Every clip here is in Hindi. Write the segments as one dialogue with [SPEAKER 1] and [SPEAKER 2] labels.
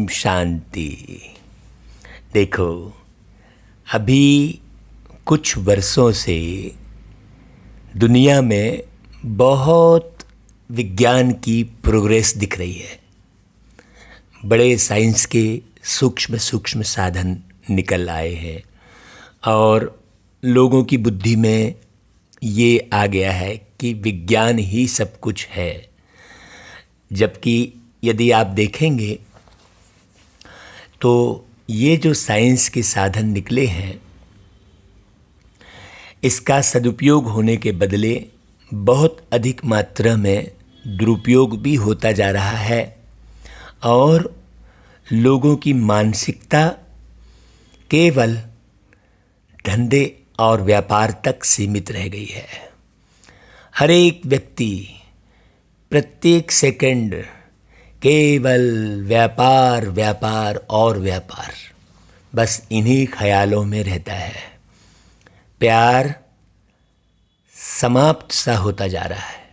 [SPEAKER 1] ओम शांति। देखो, अभी कुछ वर्षों से दुनिया में बहुत विज्ञान की प्रोग्रेस दिख रही है। बड़े साइंस के सूक्ष्म सूक्ष्म साधन निकल आए हैं और लोगों की बुद्धि में ये आ गया है कि विज्ञान ही सब कुछ है। जबकि यदि आप देखेंगे तो ये जो साइंस के साधन निकले हैं, इसका सदुपयोग होने के बदले बहुत अधिक मात्रा में दुरुपयोग भी होता जा रहा है और लोगों की मानसिकता केवल धंधे और व्यापार तक सीमित रह गई है। हर एक व्यक्ति प्रत्येक सेकंड केवल व्यापार व्यापार और व्यापार, बस इन्हीं ख्यालों में रहता है। प्यार समाप्त सा होता जा रहा है।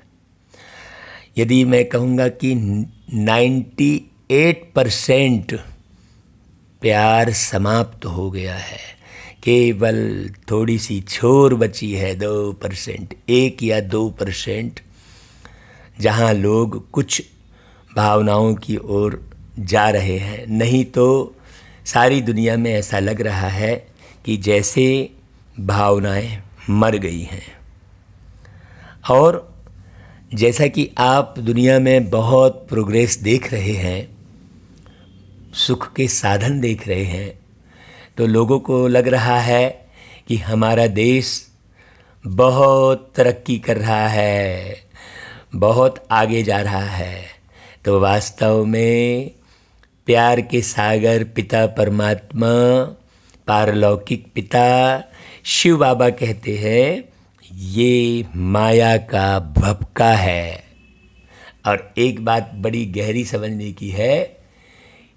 [SPEAKER 1] यदि मैं कहूँगा कि 98% प्यार समाप्त हो गया है, केवल थोड़ी सी छोर बची है 2%, 1 या 2%, जहाँ लोग कुछ भावनाओं की ओर जा रहे हैं। नहीं तो सारी दुनिया में ऐसा लग रहा है कि जैसे भावनाएं मर गई हैं। और जैसा कि आप दुनिया में बहुत प्रोग्रेस देख रहे हैं, सुख के साधन देख रहे हैं, तो लोगों को लग रहा है कि हमारा देश बहुत तरक्की कर रहा है, बहुत आगे जा रहा है। तो वास्तव में प्यार के सागर पिता परमात्मा, पारलौकिक पिता शिव बाबा कहते हैं, ये माया का भपका है। और एक बात बड़ी गहरी समझने की है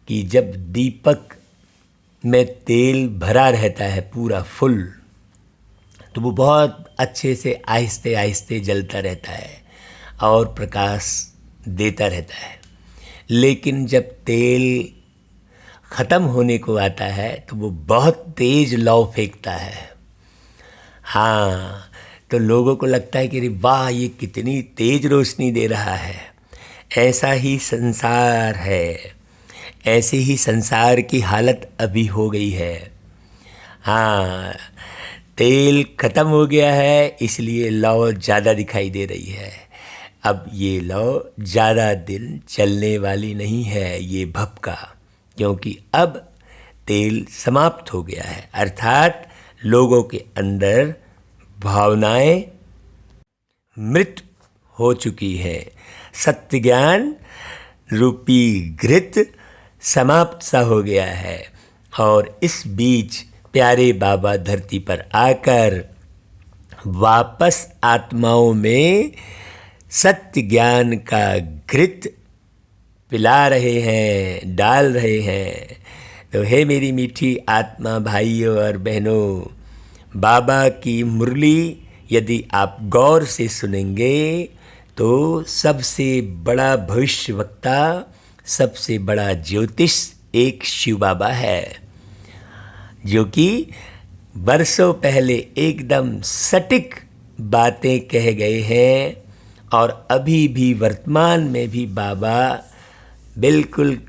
[SPEAKER 1] कि जब दीपक में तेल भरा रहता है पूरा फुल, तो वो बहुत अच्छे से आहिस्ते आहिस्ते जलता रहता है और प्रकाश देता रहता है। लेकिन जब तेल ख़त्म होने को आता है तो वो बहुत तेज लौ फेंकता है। हाँ, तो लोगों को लगता है कि अरे वाह, ये कितनी तेज रोशनी दे रहा है। ऐसा ही संसार है, ऐसे ही संसार की हालत अभी हो गई है। हाँ, तेल ख़त्म हो गया है, इसलिए लौ ज़्यादा दिखाई दे रही है। अब ये लौ ज़्यादा दिन चलने वाली नहीं है, ये भपका, क्योंकि अब तेल समाप्त हो गया है। अर्थात लोगों के अंदर भावनाएं मृत हो चुकी हैं। सत्य ज्ञान रूपी घृत समाप्त सा हो गया है। और इस बीच प्यारे बाबा धरती पर आकर वापस आत्माओं में सत्य ज्ञान का घृत पिला रहे हैं, डाल रहे हैं। तो हे मेरी मीठी आत्मा भाइयों और बहनों, बाबा की मुरली यदि आप गौर से सुनेंगे तो सबसे बड़ा भविष्यवक्ता, सबसे बड़ा ज्योतिष एक शिव बाबा है, जो कि वर्षों पहले एकदम सटीक बातें कह गए हैं। और अभी भी वर्तमान में भी बाबा बिल्कुल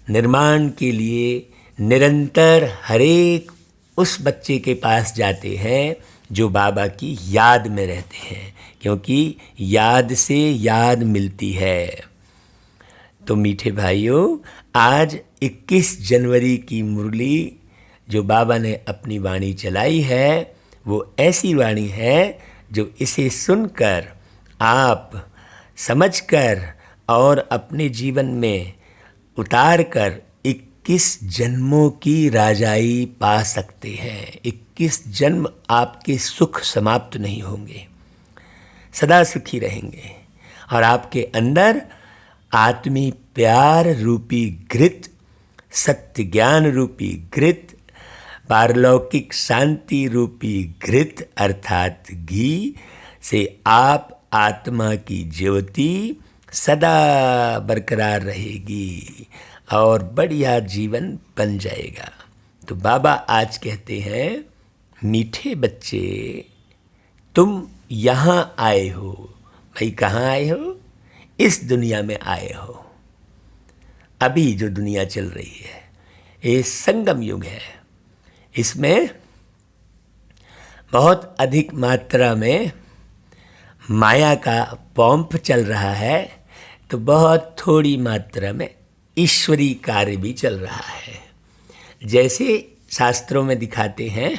[SPEAKER 1] निर्माण के लिए निरंतर हरेक उस बच्चे के पास जाते हैं जो बाबा की याद में रहते हैं, क्योंकि याद से याद मिलती है। तो मीठे भाइयों, आज 21 जनवरी की मुरली जो बाबा ने अपनी वाणी चलाई है, वो ऐसी वाणी है जो इसे सुनकर आप समझकर और अपने जीवन में उतार कर 21 जन्मों की राजाई पा सकते हैं। 21 जन्म आपके सुख समाप्त नहीं होंगे, सदा सुखी रहेंगे। और आपके अंदर आत्मी प्यार रूपी घृत, सत्य ज्ञान रूपी घृत, पारलौकिक शांति रूपी घृत अर्थात घी से आप आत्मा की ज्योति सदा बरकरार रहेगी। और बढ़िया जीवन बन जाएगा। तो बाबा आज कहते हैं, मीठे बच्चे तुम यहाँ आए हो। भाई कहाँ आए हो? इस दुनिया में आए हो। अभी जो दुनिया चल रही है ये संगम युग है। इसमें बहुत अधिक मात्रा में माया का पंप चल रहा है, तो बहुत थोड़ी मात्रा में ईश्वरी कार्य भी चल रहा है। जैसे शास्त्रों में दिखाते हैं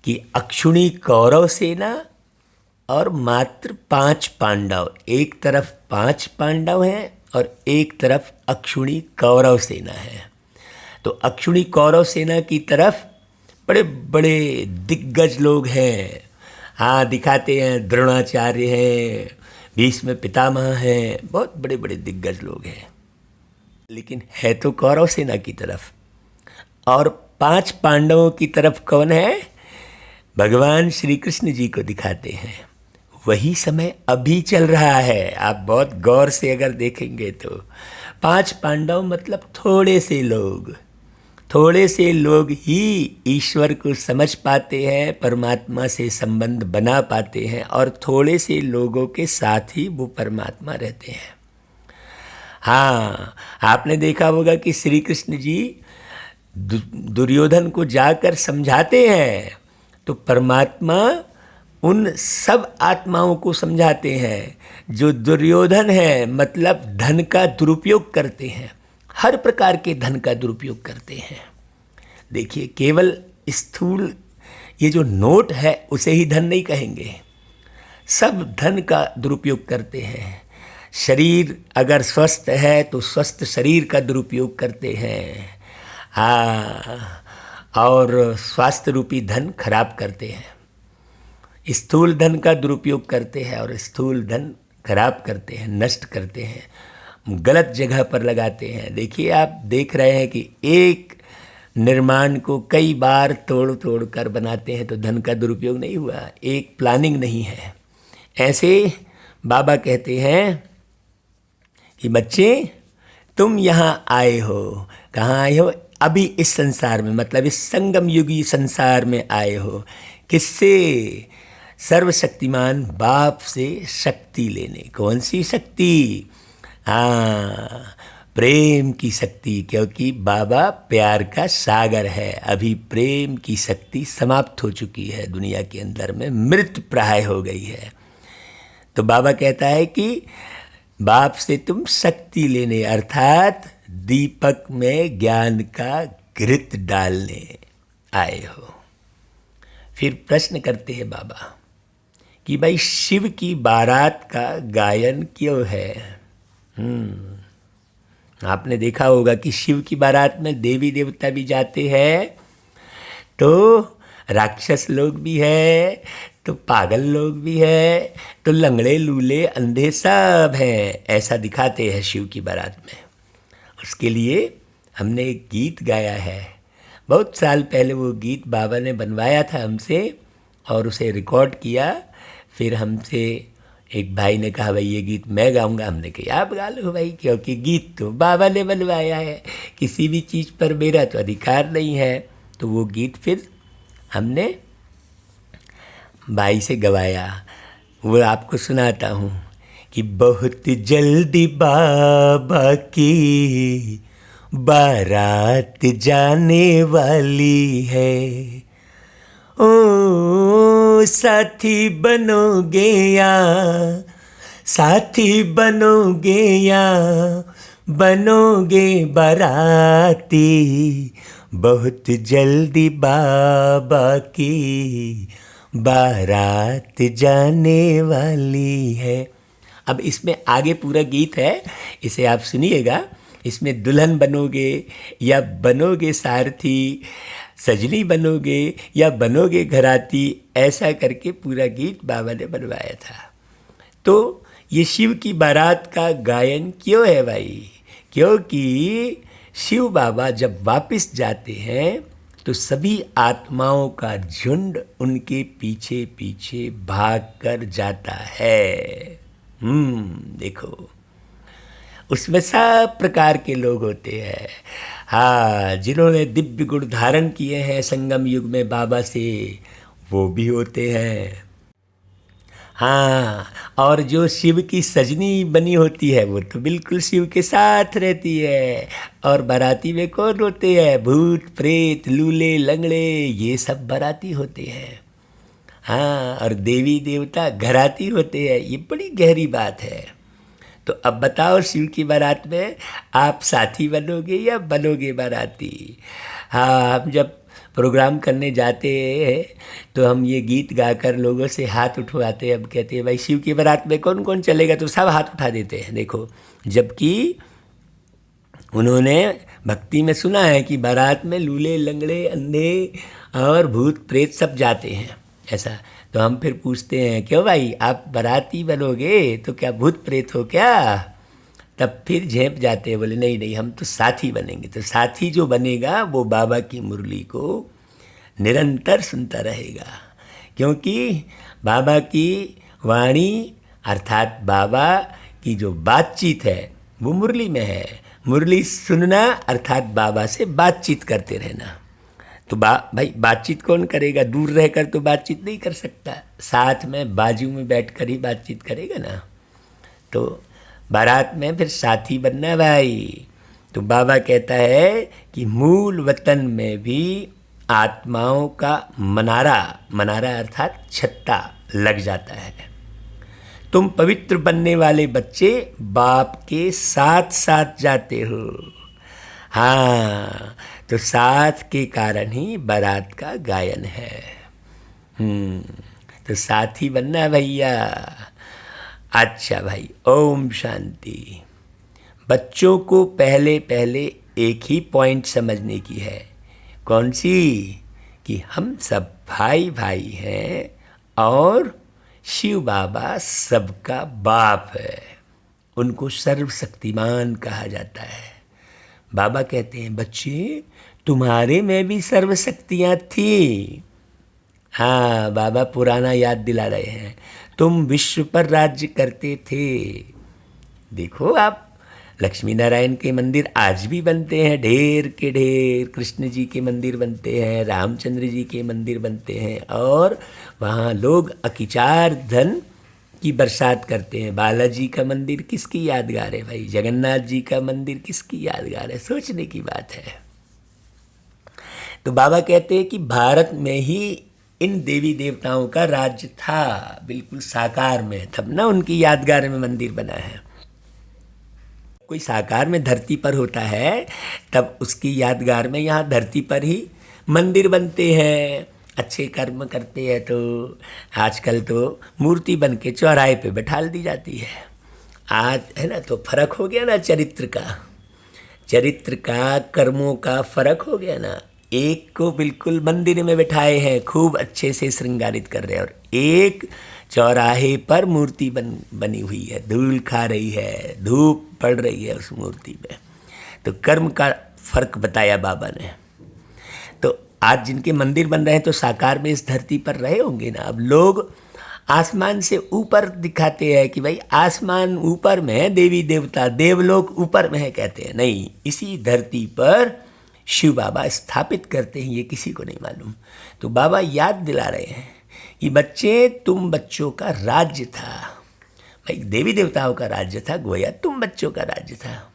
[SPEAKER 1] कि अक्षुणी कौरव सेना और मात्र 5 पांडव, एक तरफ 5 पांडव हैं और एक तरफ अक्षुणी कौरव सेना है। तो अक्षुणी कौरव सेना की तरफ बड़े बड़े दिग्गज लोग हैं। हाँ, दिखाते हैं द्रोणाचार्य हैं, भीष्म पितामह हैं, बहुत बड़े बड़े दिग्गज लोग हैं। लेकिन है तो कौरव सेना की तरफ। और 5 पांडवों की तरफ कौन है? भगवान श्री कृष्ण जी को दिखाते हैं। वही समय अभी चल रहा है। आप बहुत गौर से अगर देखेंगे तो 5 पांडव मतलब थोड़े से लोग ही ईश्वर को समझ पाते हैं, परमात्मा से संबंध बना पाते हैं, और थोड़े से लोगों के साथ ही वो परमात्मा रहते हैं। हाँ, आपने देखा होगा कि श्री कृष्ण जी दुर्योधन को जाकर समझाते हैं, तो परमात्मा उन सब आत्माओं को समझाते हैं जो दुर्योधन है, मतलब धन का दुरुपयोग करते हैं, हर प्रकार के धन का दुरुपयोग करते हैं। देखिए, केवल स्थूल ये जो नोट है उसे ही धन नहीं कहेंगे, सब धन का दुरुपयोग करते हैं। शरीर अगर स्वस्थ है तो स्वस्थ शरीर का दुरुपयोग करते हैं। हाँ, और स्वास्थ्य रूपी धन खराब करते हैं। स्थूल धन का दुरुपयोग करते हैं और स्थूल धन खराब करते हैं, नष्ट करते हैं, गलत जगह पर लगाते हैं। देखिए, आप देख रहे हैं कि एक निर्माण को कई बार तोड़ कर बनाते हैं, तो धन का दुरुपयोग नहीं हुआ, एक प्लानिंग नहीं है। ऐसे बाबा कहते हैं कि बच्चे तुम यहाँ आए हो। कहाँ आए हो? अभी इस संसार में, मतलब इस संगम युगी संसार में आए हो। किससे? सर्वशक्तिमान बाप से शक्ति लेने। कौन सी शक्ति? हाँ, प्रेम की शक्ति, क्योंकि बाबा प्यार का सागर है। अभी प्रेम की शक्ति समाप्त हो चुकी है, दुनिया के अंदर में मृत प्राय हो गई है। तो बाबा कहता है कि बाप से तुम शक्ति लेने, अर्थात दीपक में ज्ञान का घृत डालने आए हो। फिर प्रश्न करते हैं बाबा कि भाई शिव की बारात का गायन क्यों है? आपने देखा होगा कि शिव की बारात में देवी देवता भी जाते हैं, तो राक्षस लोग भी है, तो पागल लोग भी है, तो लंगड़े लूले अंधे सब हैं। ऐसा दिखाते हैं शिव की बारात में। उसके लिए हमने एक गीत गाया है, बहुत साल पहले वो गीत बाबा ने बनवाया था हमसे और उसे रिकॉर्ड किया। फिर हमसे एक भाई ने कहा, भाई ये गीत मैं गाऊंगा। हमने कहा आप गा लो भाई, क्योंकि गीत तो बाबा ने बनवाया है, किसी भी चीज़ पर मेरा तो अधिकार नहीं है। तो वो गीत फिर हमने भाई से गवाया, वो आपको सुनाता हूँ कि बहुत जल्दी बाबा की बारात जाने वाली है। ओ साथी बनोगे या साथी बनोगे या बनोगे बाराती, बहुत जल्दी बाबा की बारात जाने वाली है। अब इसमें आगे पूरा गीत है, इसे आप सुनिएगा। इसमें दुल्हन बनोगे या बनोगे सारथी, सजनी बनोगे या बनोगे घराती, ऐसा करके पूरा गीत बाबा ने बनवाया था। तो ये शिव की बारात का गायन क्यों है भाई? क्योंकि शिव बाबा जब वापस जाते हैं तो सभी आत्माओं का झुंड उनके पीछे पीछे भाग कर जाता है। देखो, उसमें सब प्रकार के लोग होते हैं। हाँ, जिन्होंने दिव्य गुण धारण किए हैं संगम युग में बाबा से, वो भी होते हैं। हाँ, और जो शिव की सजनी बनी होती है वो तो बिल्कुल शिव के साथ रहती है। और बाराती में कौन होते हैं? भूत प्रेत लूले लंगड़े, ये सब बाराती होते हैं। हाँ, और देवी देवता घराती होते हैं। ये बड़ी गहरी बात है। तो अब बताओ, शिव की बारात में आप साथी बनोगे या बनोगे बाराती? हाँ, हम जब प्रोग्राम करने जाते हैं तो हम ये गीत गाकर लोगों से हाथ उठवाते हैं। अब कहते हैं भाई शिव की बारात में कौन कौन चलेगा, तो सब हाथ उठा देते हैं। देखो, जबकि उन्होंने भक्ति में सुना है कि बारात में लूले लंगड़े अंधे और भूत प्रेत सब जाते हैं, ऐसा। तो हम फिर पूछते हैं, क्यों भाई आप बाराती बनोगे तो क्या भूत प्रेत हो क्या? तब फिर झेप जाते हैं, बोले नहीं नहीं, हम तो साथी बनेंगे। तो साथी जो बनेगा वो बाबा की मुरली को निरंतर सुनता रहेगा, क्योंकि बाबा की वाणी अर्थात बाबा की जो बातचीत है वो मुरली में है। मुरली सुनना अर्थात बाबा से बातचीत करते रहना। तो भाई बातचीत कौन करेगा? दूर रहकर तो बातचीत नहीं कर सकता, साथ में बाजू में बैठकर ही बातचीत करेगा ना। तो बारात में फिर साथी बनना भाई। तो बाबा कहता है कि मूल वतन में भी आत्माओं का मनारा, मनारा अर्थात छत्ता लग जाता है। तुम पवित्र बनने वाले बच्चे बाप के साथ साथ जाते हो। हाँ, तो साथ के कारण ही बारात का गायन है। तो साथी बनना भैया। अच्छा भाई, ओम शांति। बच्चों को पहले पहले एक ही पॉइंट समझने की है। कौन सी? कि हम सब भाई भाई हैं और शिव बाबा सबका बाप है। उनको सर्वशक्तिमान कहा जाता है। बाबा कहते हैं, बच्चे तुम्हारे में भी सर्वशक्तियाँ थी। हाँ, बाबा पुराना याद दिला रहे हैं। तुम विश्व पर राज्य करते थे। देखो, आप लक्ष्मी नारायण के मंदिर आज भी बनते हैं, ढेर के ढेर। कृष्ण जी के मंदिर बनते हैं, रामचंद्र जी के मंदिर बनते हैं, और वहाँ लोग अकिचार धन की बरसात करते हैं। बालाजी का मंदिर किसकी यादगार है भाई? जगन्नाथ जी का मंदिर किसकी यादगार है? सोचने की बात है। तो बाबा कहते हैं कि भारत में ही इन देवी देवताओं का राज्य था, बिल्कुल साकार में, तब ना उनकी यादगार में मंदिर बना है। कोई साकार में धरती पर होता है तब उसकी यादगार में यहाँ धरती पर ही मंदिर बनते हैं। अच्छे कर्म करते हैं तो आजकल तो मूर्ति बन के चौराहे पे बैठाल दी जाती है। आज है ना, तो फर्क हो गया ना चरित्र का, कर्मों का फर्क हो गया ना। एक को बिल्कुल मंदिर में बैठाए हैं, खूब अच्छे से श्रृंगारित कर रहे हैं, और एक चौराहे पर मूर्ति बनी हुई है, धूल खा रही है, धूप पड़ रही है उस मूर्ति में। तो कर्म का फर्क बताया बाबा ने। तो आज जिनके मंदिर बन रहे हैं तो साकार में इस धरती पर रहे होंगे ना। अब लोग आसमान से ऊपर दिखाते हैं कि भाई आसमान ऊपर में है, देवी देवता देवलोक ऊपर में है, कहते हैं नहीं, इसी धरती पर शिव बाबा स्थापित करते हैं, ये किसी को नहीं मालूम। तो बाबा याद दिला रहे हैं कि बच्चे, तुम बच्चों का राज्य था भाई, देवी देवताओं का राज्य था, गोया तुम बच्चों का राज्य था।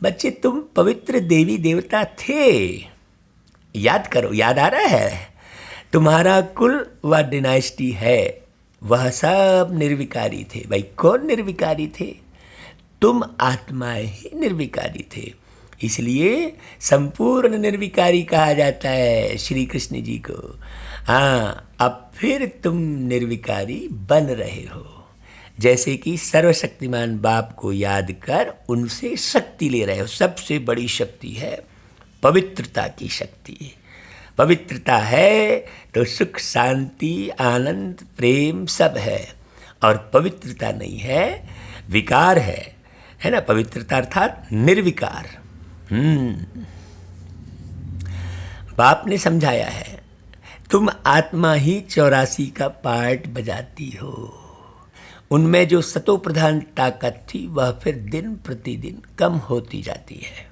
[SPEAKER 1] बच्चे, तुम पवित्र देवी देवता थे, याद करो, याद आ रहा है? तुम्हारा कुल व डिनाइस्टी है, वह सब निर्विकारी थे। भाई कौन निर्विकारी थे? तुम आत्माएं ही निर्विकारी थे, इसलिए संपूर्ण निर्विकारी कहा जाता है श्री कृष्ण जी को। हाँ, अब फिर तुम निर्विकारी बन रहे हो, जैसे कि सर्वशक्तिमान बाप को याद कर उनसे शक्ति ले रहे हो। सबसे बड़ी शक्ति है पवित्रता की शक्ति। पवित्रता है तो सुख शांति आनंद प्रेम सब है, और पवित्रता नहीं है, विकार है ना। पवित्रता अर्थात निर्विकार। बाप ने समझाया है, तुम आत्मा ही 84 का पार्ट बजाती हो। उनमें जो सतो प्रधान ताकत थी वह फिर दिन प्रतिदिन कम होती जाती है।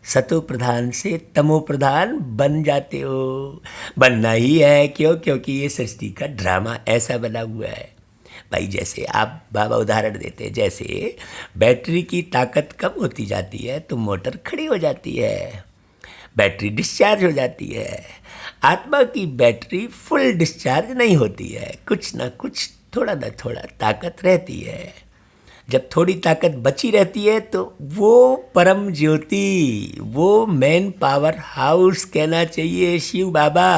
[SPEAKER 1] सतो प्रधान से तमो प्रधान बन जाते हो। बनना ही है, क्यों? क्योंकि ये सृष्टि का ड्रामा ऐसा बना हुआ है भाई। जैसे आप बाबा उदाहरण देते हैं, जैसे बैटरी की ताकत कम होती जाती है तो मोटर खड़ी हो जाती है, बैटरी डिस्चार्ज हो जाती है। आत्मा की बैटरी फुल डिस्चार्ज नहीं होती है, कुछ ना कुछ, थोड़ा ना थोड़ा ताकत रहती है। जब थोड़ी ताकत बची रहती है तो वो परम ज्योति, वो मेन पावर हाउस कहना चाहिए शिव बाबा,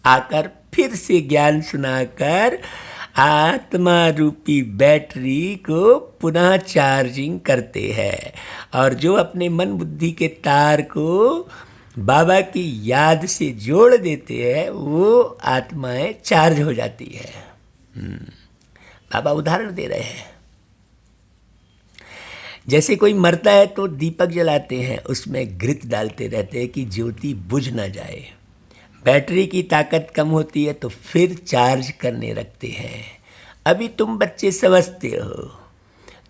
[SPEAKER 1] आकर फिर से ज्ञान सुनाकर आत्मा रूपी बैटरी को पुनः चार्जिंग करते हैं। और जो अपने मन बुद्धि के तार को बाबा की याद से जोड़ देते हैं वो आत्माएं चार्ज हो जाती है। बाबा उदाहरण दे रहे हैं। जैसे कोई मरता है तो दीपक जलाते हैं, उसमें घृत डालते रहते हैं कि ज्योति बुझ ना जाए। बैटरी की ताकत कम होती है तो फिर चार्ज करने रखते हैं। अभी तुम बच्चे समझते हो,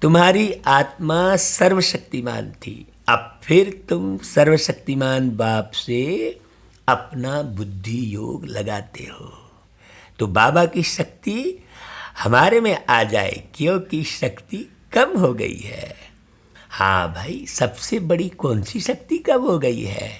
[SPEAKER 1] तुम्हारी आत्मा सर्वशक्तिमान थी, अब फिर तुम सर्वशक्तिमान बाप से अपना बुद्धि योग लगाते हो तो बाबा की शक्ति हमारे में आ जाए, क्योंकि शक्ति कम हो गई है। हाँ भाई, सबसे बड़ी कौन सी शक्ति कम हो गई है?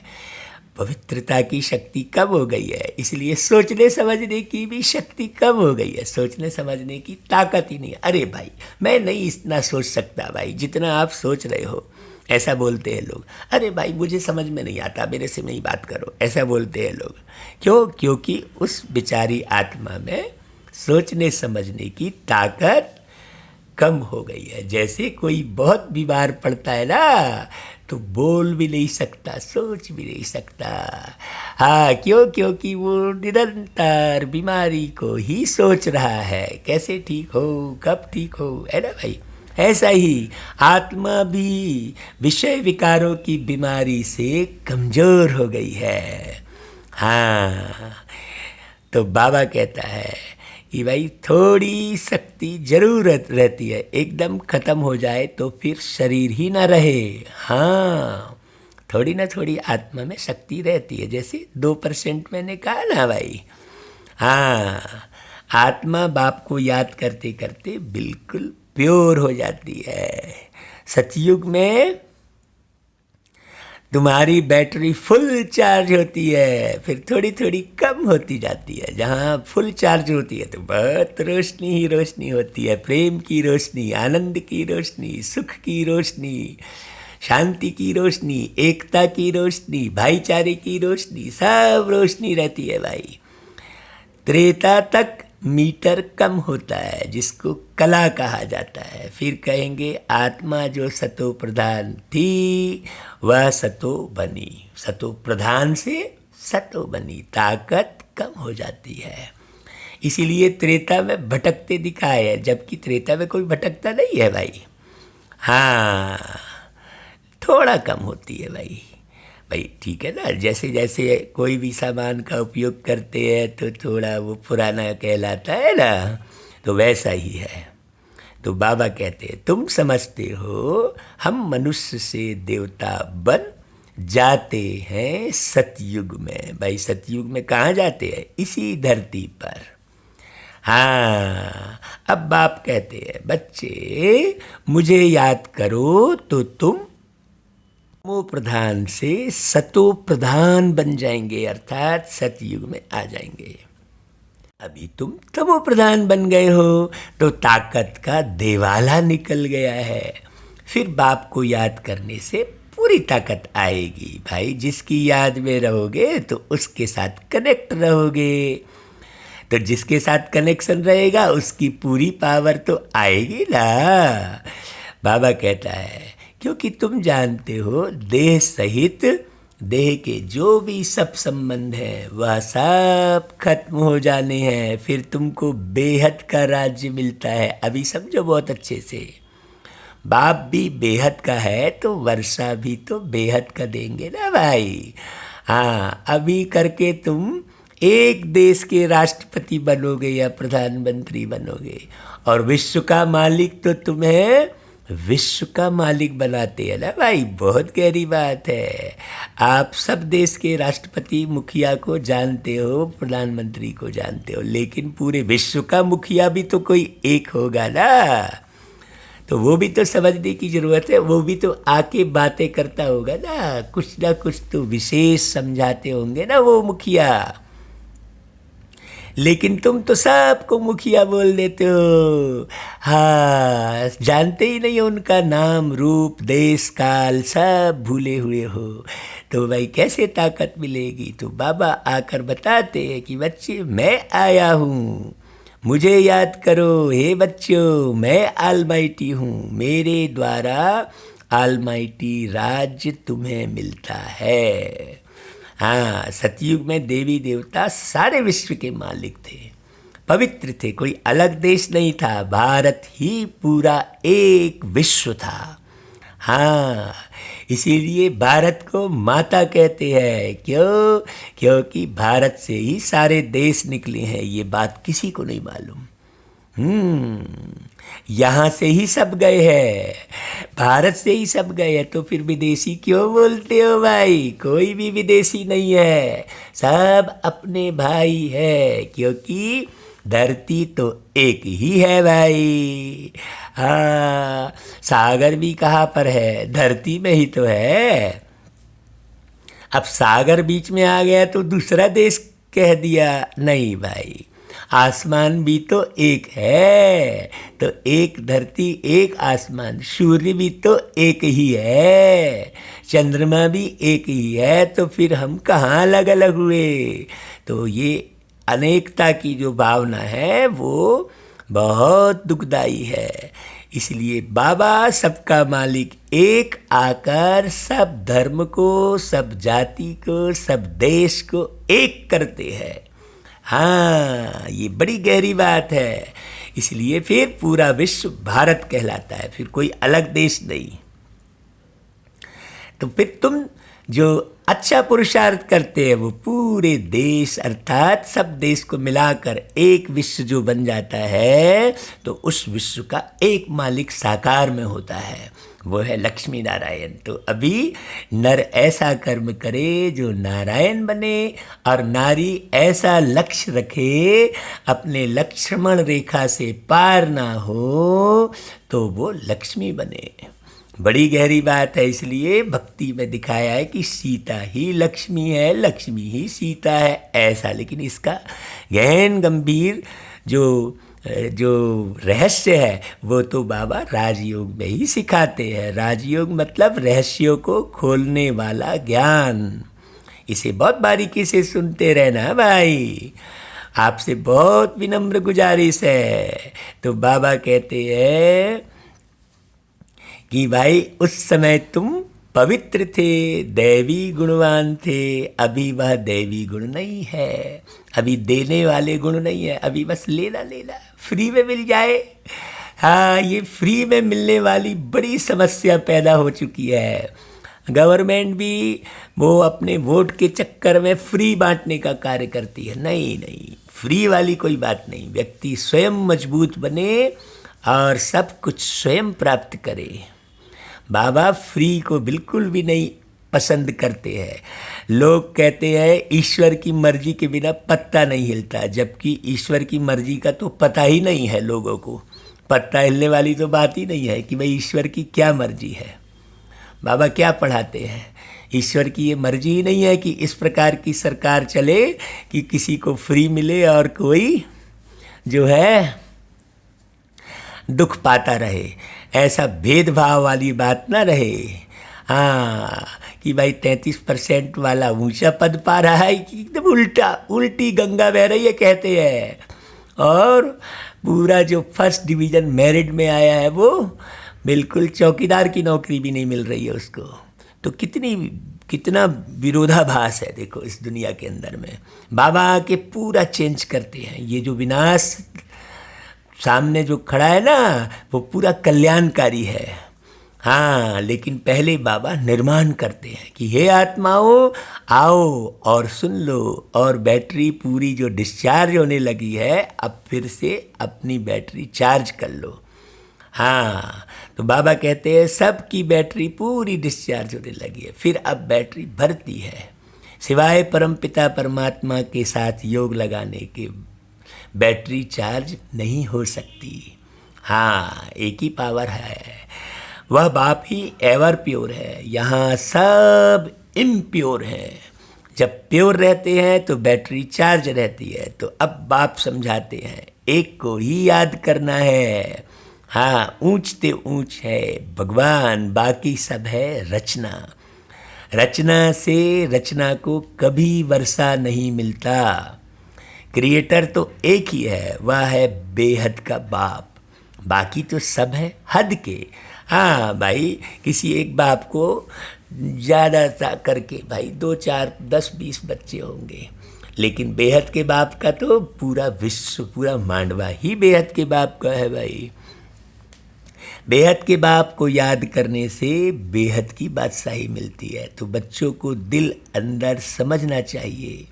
[SPEAKER 1] पवित्रता की शक्ति कम हो गई है, इसलिए सोचने समझने की भी शक्ति कम हो गई है। सोचने समझने की ताकत ही नहीं। अरे भाई, मैं नहीं इतना सोच सकता भाई जितना आप सोच रहे हो, ऐसा बोलते हैं लोग। अरे भाई, मुझे समझ में नहीं आता, मेरे से नहीं बात करो, ऐसा बोलते हैं लोग। क्यों? क्योंकि उस बेचारी आत्मा में सोचने समझने की ताकत कम हो गई है। जैसे कोई बहुत बीमार पड़ता है ना तो बोल भी नहीं सकता, सोच भी नहीं सकता। हाँ, क्यों? क्योंकि वो निरंतर बीमारी को ही सोच रहा है, कैसे ठीक हो, कब ठीक हो, है ना भाई? ऐसा ही आत्मा भी विषय विकारों की बीमारी से कमज़ोर हो गई है। हाँ, तो बाबा कहता है कि भाई थोड़ी शक्ति जरूरत रहती है, एकदम खत्म हो जाए तो फिर शरीर ही ना रहे। हाँ, थोड़ी ना थोड़ी आत्मा में शक्ति रहती है, जैसे 2% मैंने कहा ना भाई। हाँ, आत्मा बाप को याद करते करते बिल्कुल प्योर हो जाती है। सतयुग में तुम्हारी बैटरी फुल चार्ज होती है, फिर थोड़ी थोड़ी कम होती जाती है। जहाँ फुल चार्ज होती है तो बहुत रोशनी ही रोशनी होती है, प्रेम की रोशनी, आनंद की रोशनी, सुख की रोशनी, शांति की रोशनी, एकता की रोशनी, भाईचारे की रोशनी, सब रोशनी रहती है भाई। त्रेता तक मीटर कम होता है, जिसको कला कहा जाता है। फिर कहेंगे आत्मा जो सतो प्रधान थी वह सतो बनी, सतो प्रधान से सतो बनी, ताकत कम हो जाती है। इसीलिए त्रेता में भटकते दिखाए है, जबकि त्रेता में कोई भटकता नहीं है भाई। हाँ, थोड़ा कम होती है भाई। भाई ठीक है ना, जैसे जैसे कोई भी सामान का उपयोग करते हैं तो थोड़ा वो पुराना कहलाता है ना, तो वैसा ही है। तो बाबा कहते हैं तुम समझते हो हम मनुष्य से देवता बन जाते हैं सतयुग में। भाई सतयुग में कहाँ जाते हैं? इसी धरती पर। हाँ, अब बाप कहते हैं बच्चे मुझे याद करो तो तुम तमो प्रधान से सतो प्रधान बन जाएंगे, अर्थात सतयुग में आ जाएंगे। अभी तुम तमो प्रधान बन गए हो तो ताकत का देवाला निकल गया है। फिर बाप को याद करने से पूरी ताकत आएगी भाई। जिसकी याद में रहोगे तो उसके साथ कनेक्ट रहोगे, तो जिसके साथ कनेक्शन रहेगा उसकी पूरी पावर तो आएगी ना। बाबा कहता है क्योंकि तुम जानते हो देह सहित देह के जो भी सब संबंध है वह सब खत्म हो जाने हैं, फिर तुमको बेहद का राज्य मिलता है। अभी समझो बहुत अच्छे से, बाप भी बेहद का है तो वर्षा भी तो बेहद का देंगे ना भाई। हाँ, अभी करके तुम एक देश के राष्ट्रपति बनोगे या प्रधानमंत्री बनोगे, और विश्व का मालिक तो तुम्हें विश्व का मालिक बनाते हैं ना भाई। बहुत गहरी बात है। आप सब देश के राष्ट्रपति मुखिया को जानते हो, प्रधानमंत्री को जानते हो, लेकिन पूरे विश्व का मुखिया भी तो कोई एक होगा ना। तो वो भी तो समझने की ज़रूरत है, वो भी तो आके बातें करता होगा ना कुछ तो विशेष समझाते होंगे ना वो मुखिया। लेकिन तुम तो सबको मुखिया बोल देते हो। हाँ, जानते ही नहीं उनका नाम, रूप, देश, काल सब भूले हुए हो। तो भाई कैसे ताकत मिलेगी? तो बाबा आकर बताते हैं कि बच्चे मैं आया हूँ, मुझे याद करो हे बच्चों, मैं ऑलमाइटी हूँ, मेरे द्वारा ऑलमाइटी राज्य तुम्हें मिलता है। हाँ, सतयुग में देवी देवता सारे विश्व के मालिक थे, पवित्र थे, कोई अलग देश नहीं था, भारत ही पूरा एक विश्व था। हाँ, इसीलिए भारत को माता कहते हैं। क्यों? क्योंकि भारत से ही सारे देश निकले हैं। ये बात किसी को नहीं मालूम। यहाँ से ही सब गए हैं, भारत से ही सब गए हैं। तो फिर विदेशी क्यों बोलते हो भाई? कोई भी विदेशी नहीं है, सब अपने भाई है, क्योंकि धरती तो एक ही है भाई। हाँ, सागर भी कहाँ पर है? धरती में ही तो है। अब सागर बीच में आ गया तो दूसरा देश कह दिया? नहीं भाई, आसमान भी तो एक है, तो एक धरती एक आसमान, सूर्य भी तो एक ही है, चंद्रमा भी एक ही है, तो फिर हम कहाँ अलग अलग हुए? तो ये अनेकता की जो भावना है वो बहुत दुखदाई है। इसलिए बाबा सबका मालिक एक आकर सब धर्म को, सब जाति को, सब देश को एक करते हैं। हाँ, ये बड़ी गहरी बात है। इसलिए फिर पूरा विश्व भारत कहलाता है, फिर कोई अलग देश नहीं। तो फिर तुम जो अच्छा पुरुषार्थ करते हैं वो पूरे देश अर्थात सब देश को मिलाकर एक विश्व जो बन जाता है, तो उस विश्व का एक मालिक साकार में होता है, वो है लक्ष्मी नारायण। तो अभी नर ऐसा कर्म करे जो नारायण बने, और नारी ऐसा लक्ष्य रखे अपने लक्ष्मण रेखा से पार ना हो, तो वो लक्ष्मी बने। बड़ी गहरी बात है। इसलिए भक्ति में दिखाया है कि सीता ही लक्ष्मी है, लक्ष्मी ही सीता है, ऐसा। लेकिन इसका गहन गंभीर जो रहस्य है वो तो बाबा राजयोग में ही सिखाते हैं। राजयोग मतलब रहस्यों को खोलने वाला ज्ञान। इसे बहुत बारीकी से सुनते रहना भाई, आपसे बहुत विनम्र गुजारिश है। तो बाबा कहते हैं कि भाई उस समय तुम पवित्र थे, दैवी गुणवान थे, अभी वह दैवी गुण नहीं है, अभी देने वाले गुण नहीं है, अभी बस लेना लेना फ्री में मिल जाए। हाँ, ये फ्री में मिलने वाली बड़ी समस्या पैदा हो चुकी है। गवर्नमेंट भी वो अपने वोट के चक्कर में फ्री बांटने का कार्य करती है। नहीं नहीं, फ्री वाली कोई बात नहीं। व्यक्ति स्वयं मजबूत बने और सब कुछ स्वयं प्राप्त करे। बाबा फ्री को बिल्कुल भी नहीं पसंद करते हैं। लोग कहते हैं ईश्वर की मर्जी के बिना पत्ता नहीं हिलता, जबकि ईश्वर की मर्जी का तो पता ही नहीं है लोगों को। पत्ता हिलने वाली तो बात ही नहीं है कि भाई ईश्वर की क्या मर्जी है। बाबा क्या पढ़ाते हैं? ईश्वर की ये मर्जी ही नहीं है कि इस प्रकार की सरकार चले कि किसी को फ्री मिले और कोई जो है दुख पाता रहे। ऐसा भेदभाव वाली बात ना रहे। हाँ, कि भाई 33% वाला ऊंचा पद पा रहा है, कि एकदम उल्टी गंगा बह रही है कहते हैं, और पूरा जो फर्स्ट डिवीज़न मेरिट में आया है वो बिल्कुल चौकीदार की नौकरी भी नहीं मिल रही है उसको। तो कितना विरोधाभास है देखो इस दुनिया के अंदर में। बाबा आके पूरा चेंज करते हैं। ये जो विनाश सामने जो खड़ा है ना, वो पूरा कल्याणकारी है। हाँ, लेकिन पहले बाबा निर्माण करते हैं कि हे आत्माओं, आओ और सुन लो, और बैटरी पूरी जो डिस्चार्ज होने लगी है, अब फिर से अपनी बैटरी चार्ज कर लो। हाँ, तो बाबा कहते हैं सबकी बैटरी पूरी डिस्चार्ज होने लगी है, फिर अब बैटरी भरती है। सिवाय परमपिता परमात्मा के साथ योग लगाने के बैटरी चार्ज नहीं हो सकती। हाँ, एक ही पावर है, वह बाप ही एवर प्योर है। यहाँ सब इम्प्योर है। जब प्योर रहते हैं तो बैटरी चार्ज रहती है। तो अब बाप समझाते हैं एक को ही याद करना है। हाँ, ऊंचते ऊंच है भगवान, बाकी सब है रचना। रचना से रचना को कभी वर्षा नहीं मिलता। क्रिएटर तो एक ही है, वह है बेहद का बाप, बाकी तो सब है हद के। हाँ भाई, किसी एक बाप को ज़्यादा करके भाई 2 4 10 20 बच्चे होंगे, लेकिन बेहद के बाप का तो पूरा विश्व, पूरा मांडवा ही बेहद के बाप का है भाई। बेहद के बाप को याद करने से बेहद की बादशाही मिलती है। तो बच्चों को दिल अंदर समझना चाहिए,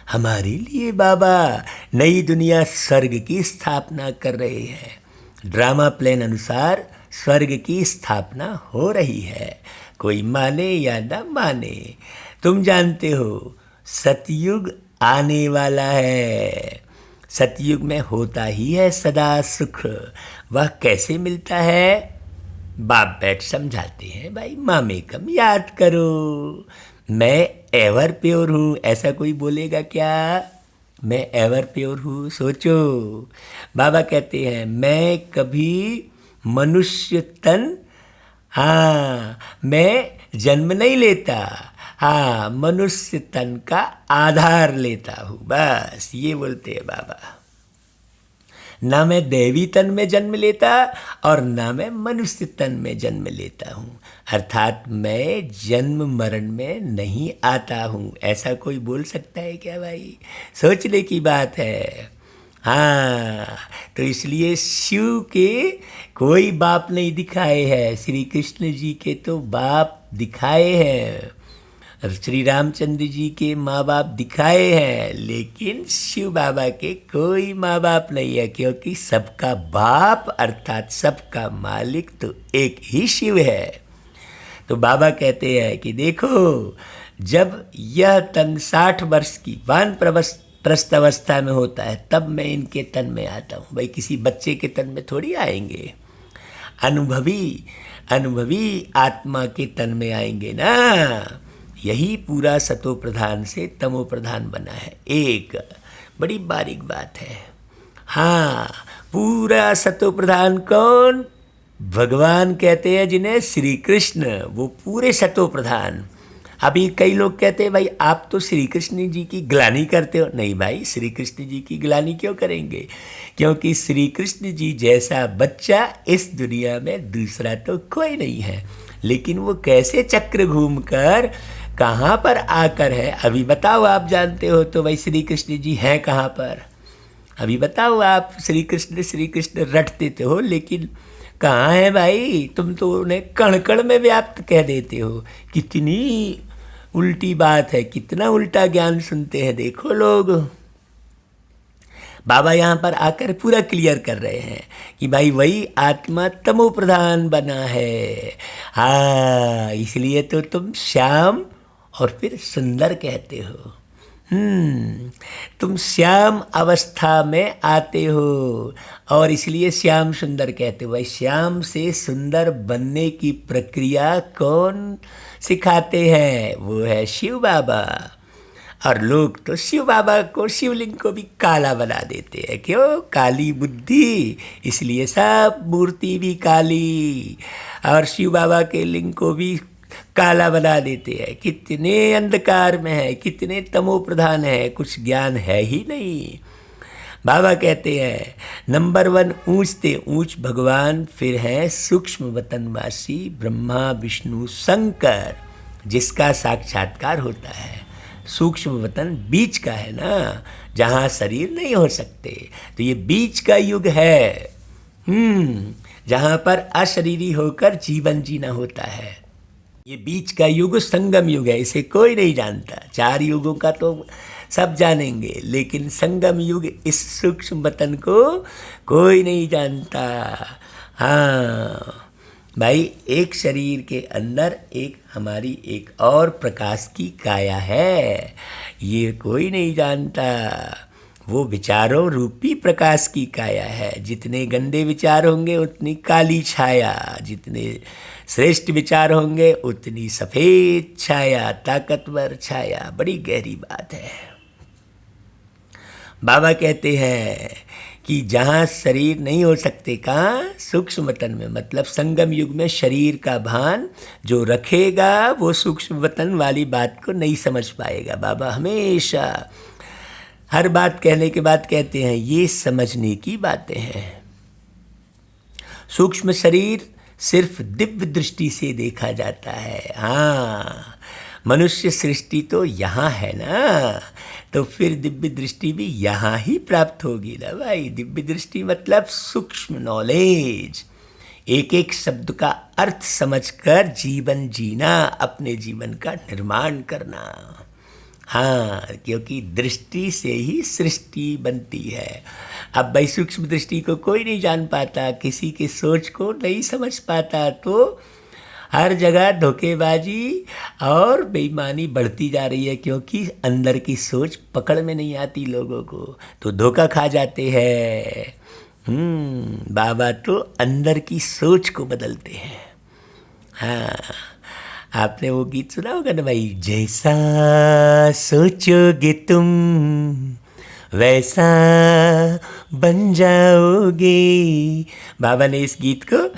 [SPEAKER 1] हमारे लिए बाबा नई दुनिया स्वर्ग की स्थापना कर रहे हैं। ड्रामा प्लान अनुसार स्वर्ग की स्थापना हो रही है, कोई माने या न माने। तुम जानते हो सतयुग आने वाला है। सतयुग में होता ही है सदा सुख। वह कैसे मिलता है? बाप बैठ समझाते हैं, भाई मामे कम याद करो, मैं एवर प्योर हूँ। ऐसा कोई बोलेगा क्या? मैं एवर प्योर हूँ, सोचो। बाबा कहते हैं मैं कभी मनुष्य तन, हाँ, मैं जन्म नहीं लेता, हाँ, मनुष्य तन का आधार लेता हूँ, बस ये बोलते हैं बाबा। ना मैं देवी तन में जन्म लेता और ना मैं मनुष्य तन में जन्म लेता हूँ, अर्थात मैं जन्म मरण में नहीं आता हूँ। ऐसा कोई बोल सकता है क्या भाई? सोचने की बात है। हाँ, तो इसलिए शिव के कोई बाप नहीं दिखाए हैं, श्री कृष्ण जी के तो बाप दिखाए हैं, श्री रामचंद्र जी के माँ बाप दिखाए हैं, लेकिन शिव बाबा के कोई माँ बाप नहीं है, क्योंकि सबका बाप अर्थात सबका मालिक तो एक ही शिव है। तो बाबा कहते हैं कि देखो, जब यह तन 60 वर्ष की वानप्रस्थ अवस्था में होता है, तब मैं इनके तन में आता हूँ। भाई किसी बच्चे के तन में थोड़ी आएंगे, अनुभवी आत्मा के तन में आएंगे ना। यही पूरा सतो प्रधान से तमो प्रधान बना है। एक बड़ी बारीक बात है। हाँ, पूरा सतो प्रधान कौन? भगवान कहते हैं जिन्हें, श्री कृष्ण, वो पूरे सतो प्रधान। अभी कई लोग कहते हैं भाई आप तो श्री कृष्ण जी की ग्लानि करते हो। नहीं भाई, श्री कृष्ण जी की ग्लानि क्यों करेंगे? क्योंकि श्री कृष्ण जी जैसा बच्चा इस दुनिया में दूसरा तो कोई नहीं है। लेकिन वो कैसे चक्र घूमकर कहाँ पर आकर है, अभी बताओ। आप जानते हो तो भाई श्री कृष्ण जी हैं कहाँ पर? अभी बताओ आप। श्री कृष्ण रटते तो हो, लेकिन कहाँ है भाई? तुम तो उन्हें कण कण में व्याप्त कह देते हो। कितनी उल्टी बात है, कितना उल्टा ज्ञान सुनते हैं देखो लोग। बाबा यहाँ पर आकर पूरा क्लियर कर रहे हैं कि भाई वही आत्मा तमो प्रधान बना है। हाँ, इसलिए तो तुम श्याम और फिर सुंदर कहते हो। तुम श्याम अवस्था में आते हो और इसलिए श्याम सुंदर कहते हो। भाई श्याम से सुंदर बनने की प्रक्रिया कौन सिखाते हैं? वो है शिव बाबा। और लोग तो शिव बाबा को, शिवलिंग को भी काला बना देते हैं। क्यों? काली बुद्धि, इसलिए सब मूर्ति भी काली, और शिव बाबा के लिंग को भी काला बना देते हैं। कितने अंधकार में है, कितने तमो प्रधान है, कुछ ज्ञान है ही नहीं। बाबा कहते हैं नंबर 1 ऊंचते ऊंच भगवान, फिर है सूक्ष्म वतनवासी ब्रह्मा विष्णु शंकर, जिसका साक्षात्कार होता है। सूक्ष्म वतन बीच का है ना, जहाँ शरीर नहीं हो सकते, तो ये बीच का युग है। जहाँ पर अशरीरी होकर जीवन जीना होता है। ये बीच का युग संगम युग है, इसे कोई नहीं जानता। 4 युगों का तो सब जानेंगे, लेकिन संगम युग इस सूक्ष्म वतन को कोई नहीं जानता। हाँ भाई, एक शरीर के अंदर एक हमारी एक और प्रकाश की काया है, ये कोई नहीं जानता। वो विचारों रूपी प्रकाश की काया है। जितने गंदे विचार होंगे उतनी काली छाया, जितने श्रेष्ठ विचार होंगे उतनी सफ़ेद छाया, ताकतवर छाया। बड़ी गहरी बात है। बाबा कहते हैं कि जहाँ शरीर नहीं हो सकते, कहाँ? सूक्ष्म वतन में, मतलब संगम युग में शरीर का भान जो रखेगा वो सूक्ष्म वतन वाली बात को नहीं समझ पाएगा। बाबा हमेशा हर बात कहने के बाद कहते हैं ये समझने की बातें हैं। सूक्ष्म शरीर सिर्फ दिव्य दृष्टि से देखा जाता है। हाँ, मनुष्य सृष्टि तो यहाँ है ना, तो फिर दिव्य दृष्टि भी यहाँ ही प्राप्त होगी ना भाई। दिव्य दृष्टि मतलब सूक्ष्म नॉलेज, एक एक शब्द का अर्थ समझकर जीवन जीना, अपने जीवन का निर्माण करना। हाँ, क्योंकि दृष्टि से ही सृष्टि बनती है। अब भाई सूक्ष्म दृष्टि को कोई नहीं जान पाता, किसी के सोच को नहीं समझ पाता, तो हर जगह धोखेबाजी और बेईमानी बढ़ती जा रही है, क्योंकि अंदर की सोच पकड़ में नहीं आती लोगों को, तो धोखा खा जाते हैं। बाबा तो अंदर की सोच को बदलते हैं। हाँ, आपने वो गीत सुना होगा ना भाई, जैसा सोचोगे तुम वैसा बन जाओगे। बाबा ने इस गीत को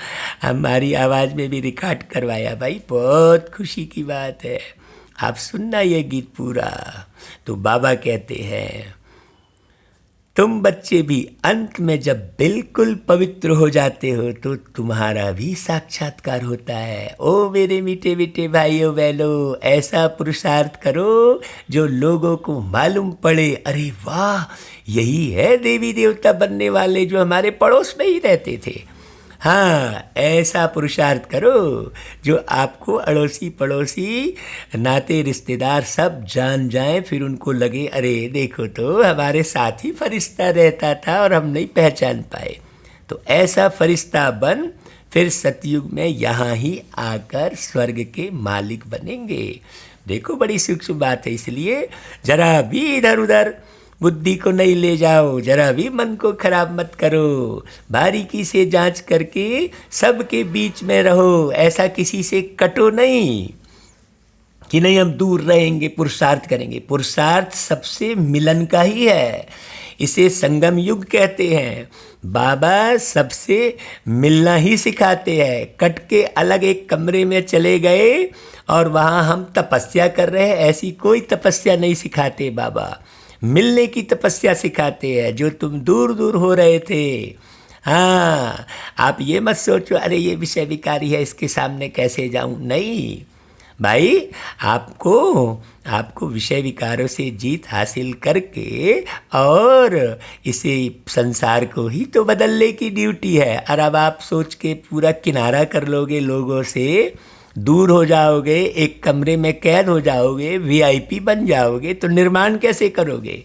[SPEAKER 1] हमारी आवाज़ में भी रिकॉर्ड करवाया भाई, बहुत खुशी की बात है। आप सुनना ये गीत पूरा। तो बाबा कहते हैं तुम बच्चे भी अंत में जब बिल्कुल पवित्र हो जाते हो तो तुम्हारा भी साक्षात्कार होता है। ओ मेरे मीठे मीठे भाइयों बहनों, ऐसा पुरुषार्थ करो जो लोगों को मालूम पड़े, अरे वाह यही है देवी देवता बनने वाले जो हमारे पड़ोस में ही रहते थे। हाँ, ऐसा पुरुषार्थ करो जो आपको अड़ोसी पड़ोसी नाते रिश्तेदार सब जान जाएं, फिर उनको लगे अरे देखो तो हमारे साथ ही फरिश्ता रहता था और हम नहीं पहचान पाए। तो ऐसा फरिश्ता बन फिर सतयुग में यहाँ ही आकर स्वर्ग के मालिक बनेंगे। देखो बड़ी सूक्ष्म बात है, इसलिए जरा भी इधर उधर बुद्धि को नहीं ले जाओ, जरा भी मन को खराब मत करो, बारीकी से जांच करके सबके बीच में रहो। ऐसा किसी से कटो नहीं कि नहीं हम दूर रहेंगे, पुरुषार्थ करेंगे। पुरुषार्थ सबसे मिलन का ही है, इसे संगम युग कहते हैं। बाबा सबसे मिलना ही सिखाते हैं। कट के अलग एक कमरे में चले गए और वहाँ हम तपस्या कर रहे हैं, ऐसी कोई तपस्या नहीं सिखाते बाबा। मिलने की तपस्या सिखाते हैं, जो तुम दूर दूर हो रहे थे। हाँ, आप ये मत सोचो अरे ये विषय विकारी है, इसके सामने कैसे जाऊं। नहीं भाई, आपको विषय विकारों से जीत हासिल करके और इसे संसार को ही तो बदलने की ड्यूटी है। और अब आप सोच के पूरा किनारा कर लोगे, लोगों से दूर हो जाओगे, एक कमरे में कैद हो जाओगे, वीआईपी बन जाओगे, तो निर्माण कैसे करोगे।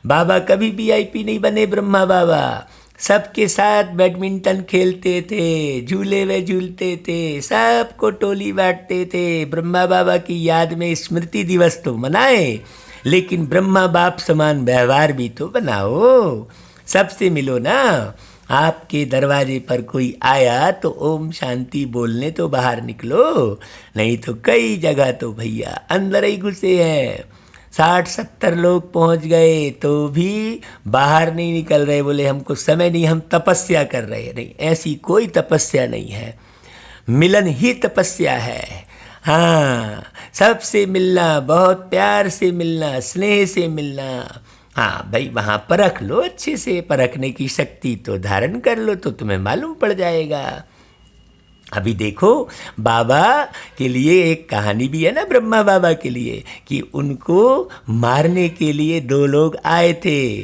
[SPEAKER 1] बाबा कभी वीआईपी नहीं बने। ब्रह्मा बाबा सबके साथ बैडमिंटन खेलते थे, झूले में झूलते थे, सबको टोली बांटते थे। ब्रह्मा बाबा की याद में स्मृति दिवस तो मनाए, लेकिन ब्रह्मा बाप समान व्यवहार भी तो बनाओ, सबसे मिलो ना। आपके दरवाजे पर कोई आया तो ओम शांति बोलने तो बाहर निकलो, नहीं तो कई जगह तो भैया अंदर ही घुसे हैं। 60-70 लोग पहुंच गए तो भी बाहर नहीं निकल रहे, बोले हमको समय नहीं, हम तपस्या कर रहे। नहीं, ऐसी कोई तपस्या नहीं है, मिलन ही तपस्या है। हाँ, सबसे मिलना, बहुत प्यार से मिलना, स्नेह से मिलना। हाँ भाई, वहाँ परख लो, अच्छे से परखने की शक्ति तो धारण कर लो, तो तुम्हें मालूम पड़ जाएगा। अभी देखो बाबा के लिए एक कहानी भी है ना, ब्रह्मा बाबा के लिए, कि उनको मारने के लिए 2 लोग आए थे।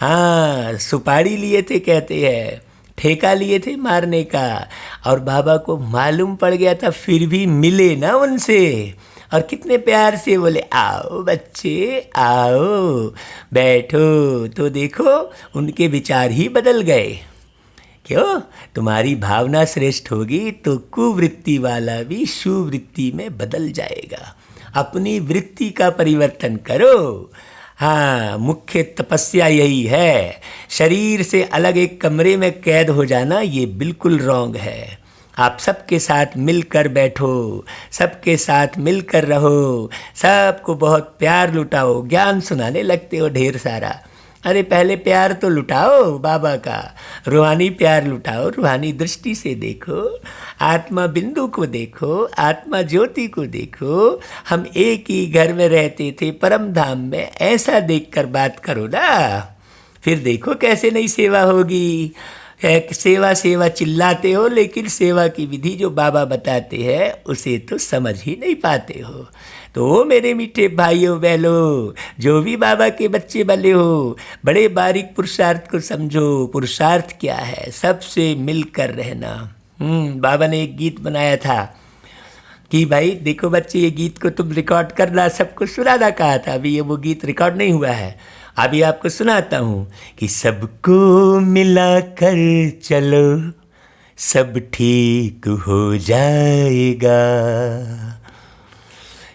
[SPEAKER 1] हाँ, सुपारी लिए थे, कहते हैं ठेका लिए थे मारने का, और बाबा को मालूम पड़ गया था, फिर भी मिले ना उनसे, और कितने प्यार से बोले आओ बच्चे आओ बैठो। तो देखो उनके विचार ही बदल गए। क्यों? तुम्हारी भावना श्रेष्ठ होगी तो कुवृत्ति वाला भी सुवृत्ति में बदल जाएगा। अपनी वृत्ति का परिवर्तन करो। हाँ, मुख्य तपस्या यही है। शरीर से अलग एक कमरे में कैद हो जाना ये बिल्कुल रॉन्ग है। आप सबके साथ मिलकर बैठो, सबके साथ मिलकर रहो, सबको बहुत प्यार लुटाओ। ज्ञान सुनाने लगते हो ढेर सारा, अरे पहले प्यार तो लुटाओ बाबा का, रूहानी प्यार लुटाओ, रूहानी दृष्टि से देखो, आत्मा बिंदु को देखो, आत्मा ज्योति को देखो। हम एक ही घर में रहते थे परम धाम में, ऐसा देखकर बात करो ना, फिर देखो कैसे नई सेवा होगी। सेवा सेवा चिल्लाते हो, लेकिन सेवा की विधि जो बाबा बताते हैं उसे तो समझ ही नहीं पाते हो। तो मेरे मीठे भाइयों बहनों, जो भी बाबा के बच्चे बने हो, बड़े बारीक पुरुषार्थ को समझो। पुरुषार्थ क्या है? सबसे मिलकर रहना। बाबा ने एक गीत बनाया था कि भाई देखो बच्चे, ये गीत को तुम रिकॉर्ड करना, सबको सुनाना कहा था। अभी ये वो गीत रिकॉर्ड नहीं हुआ है, अभी आपको सुनाता हूँ कि सबको मिलाकर चलो, सब ठीक हो जाएगा।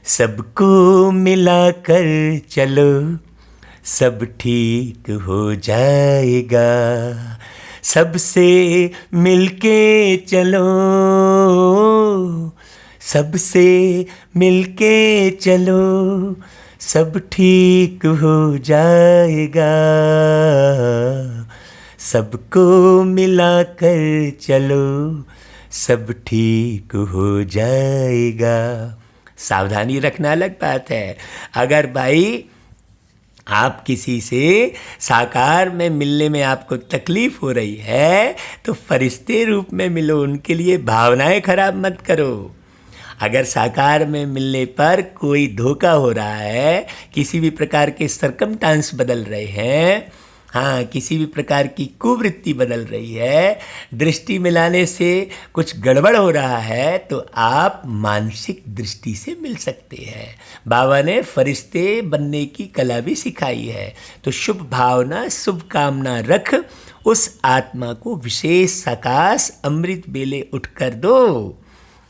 [SPEAKER 1] सबको मिलाकर चलो, सब ठीक हो जाएगा। सबसे मिलके चलो, सबसे मिलके चलो, सब ठीक हो जाएगा। सबको मिलाकर चलो, सब ठीक हो जाएगा। सावधानी रखना अलग बात है। अगर भाई आप किसी से साकार में मिलने में आपको तकलीफ हो रही है तो फरिश्ते रूप में मिलो, उनके लिए भावनाएं खराब मत करो। अगर साकार में मिलने पर कोई धोखा हो रहा है, किसी भी प्रकार के सरकमस्टांस बदल रहे हैं, हाँ किसी भी प्रकार की कुवृत्ति बदल रही है, दृष्टि मिलाने से कुछ गड़बड़ हो रहा है, तो आप मानसिक दृष्टि से मिल सकते हैं। बाबा ने फरिश्ते बनने की कला भी सिखाई है। तो शुभ भावना, शुभ कामना रख, उस आत्मा को विशेष सकाश अमृत बेले उठ कर दो।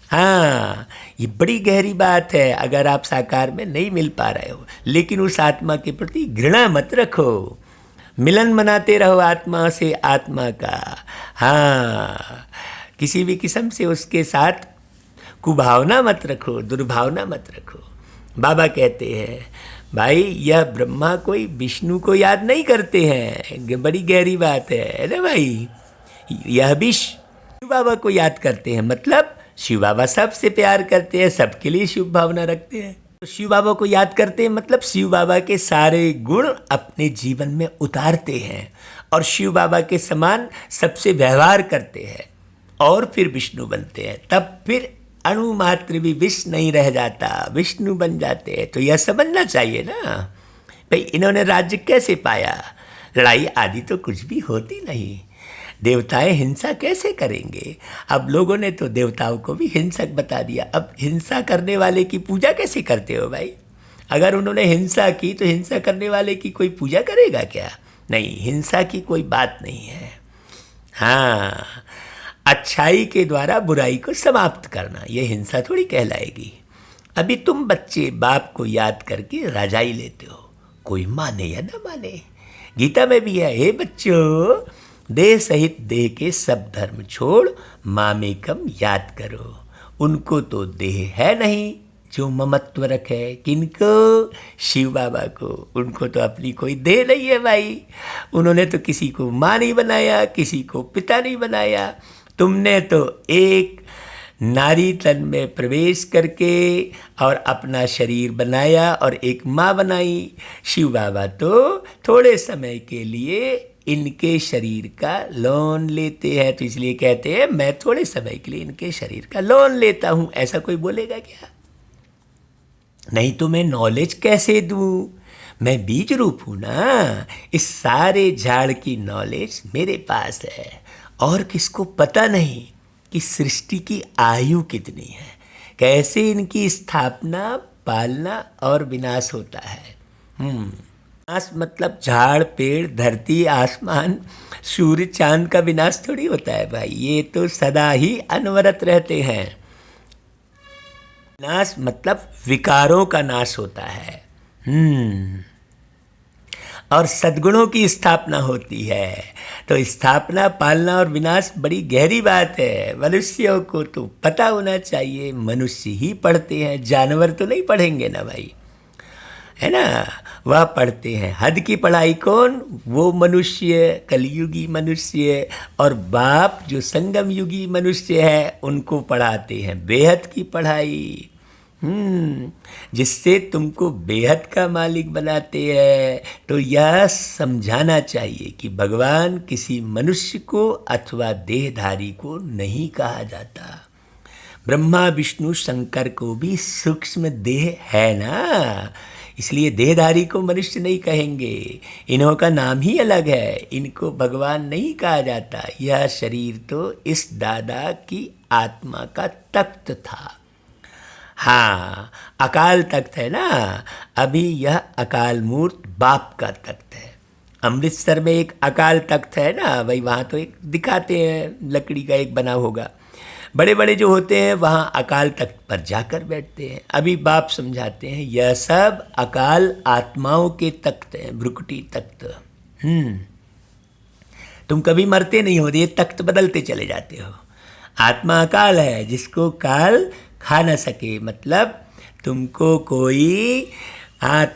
[SPEAKER 1] हाँ, ये बड़ी गहरी बात है। अगर आप साकार में नहीं मिल पा रहे हो, लेकिन उस आत्मा के प्रति घृणा मत रखो, मिलन मनाते रहो आत्मा से आत्मा का। हाँ, किसी भी किस्म से उसके साथ कुभावना मत रखो, दुर्भावना मत रखो। बाबा कहते हैं भाई, यह ब्रह्मा कोई विष्णु को याद नहीं करते हैं, बड़ी गहरी बात है ना भाई। यह भी शिव बाबा को याद करते हैं, मतलब शिव बाबा सबसे प्यार करते हैं, सबके लिए शुभ भावना रखते हैं। तो शिव बाबा को याद करते हैं मतलब शिव बाबा के सारे गुण अपने जीवन में उतारते हैं और शिव बाबा के समान सबसे व्यवहार करते हैं और फिर विष्णु बनते हैं। तब फिर अणु मात्र भी विष नहीं रह जाता, विष्णु बन जाते हैं। तो यह समझना चाहिए ना भाई, इन्होंने राज्य कैसे पाया? लड़ाई आदि तो कुछ भी होती नहीं। देवताएं हिंसा कैसे करेंगे? अब लोगों ने तो देवताओं को भी हिंसक बता दिया। अब हिंसा करने वाले की पूजा कैसे करते हो भाई? अगर उन्होंने हिंसा की तो हिंसा करने वाले की कोई पूजा करेगा क्या? नहीं, हिंसा की कोई बात नहीं है। हाँ, अच्छाई के द्वारा बुराई को समाप्त करना, ये हिंसा थोड़ी कहलाएगी। अभी तुम बच्चे बाप को याद करके रजाई लेते हो, कोई माने या ना माने। गीता में भी है, हे बच्चों, देह सहित देह के सब धर्म छोड़ मामेकम याद करो। उनको तो देह है नहीं जो ममत्व रखे। किनको? शिव बाबा को। उनको तो अपनी कोई देह नहीं है भाई। उन्होंने तो किसी को माँ नहीं बनाया, किसी को पिता नहीं बनाया। तुमने तो एक नारी तन में प्रवेश करके और अपना शरीर बनाया और एक माँ बनाई। शिव बाबा तो थोड़े समय के लिए इनके शरीर का लोन लेते हैं, तो इसलिए कहते हैं मैं थोड़े समय के लिए इनके शरीर का लोन लेता हूँ। ऐसा कोई बोलेगा क्या? नहीं तो मैं नॉलेज कैसे दूँ? मैं बीज रूप हूँ ना। इस सारे झाड़ की नॉलेज मेरे पास है और किसको पता नहीं कि सृष्टि की आयु कितनी है, कैसे इनकी स्थापना, पालना और विनाश होता है। विनाश मतलब झाड़, पेड़, धरती, आसमान, सूर्य, चांद का विनाश थोड़ी होता है भाई, ये तो सदा ही अनवरत रहते हैं। विनाश मतलब विकारों का नाश होता है। और सद्गुणों की स्थापना होती है। तो स्थापना, पालना और विनाश बड़ी गहरी बात है। मनुष्यों को तो पता होना चाहिए, मनुष्य ही पढ़ते हैं, जानवर तो नहीं पढ़ेंगे ना भाई, है ना। वह पढ़ते हैं। हद की पढ़ाई कौन? वो मनुष्य, कलयुगी मनुष्य, और बाप जो संगम युगी मनुष्य है, उनको पढ़ाते हैं बेहद की पढ़ाई, जिससे तुमको बेहद का मालिक बनाते हैं। तो यह समझाना चाहिए कि भगवान किसी मनुष्य को अथवा देहधारी को नहीं कहा जाता। ब्रह्मा, विष्णु, शंकर को भी सूक्ष्म देह है ना, इसलिए देहधारी को मनुष्य नहीं कहेंगे। इन्हों का नाम ही अलग है, इनको भगवान नहीं कहा जाता। यह शरीर तो इस दादा की आत्मा का तख्त था। हाँ, अकाल तख्त है ना। अभी यह अकाल मूर्त बाप का तख्त है। अमृतसर में एक अकाल तख्त है ना भाई, वहाँ तो एक दिखाते हैं, लकड़ी का एक बना होगा। बड़े बड़े जो होते हैं वहाँ अकाल तख्त पर जाकर बैठते हैं। अभी बाप समझाते हैं यह सब अकाल आत्माओं के तख्त हैं, भ्रुकुटी तख्त। तुम कभी मरते नहीं हो, ये तख्त बदलते चले जाते हो। आत्मा अकाल है, जिसको काल खा न सके, मतलब तुमको कोई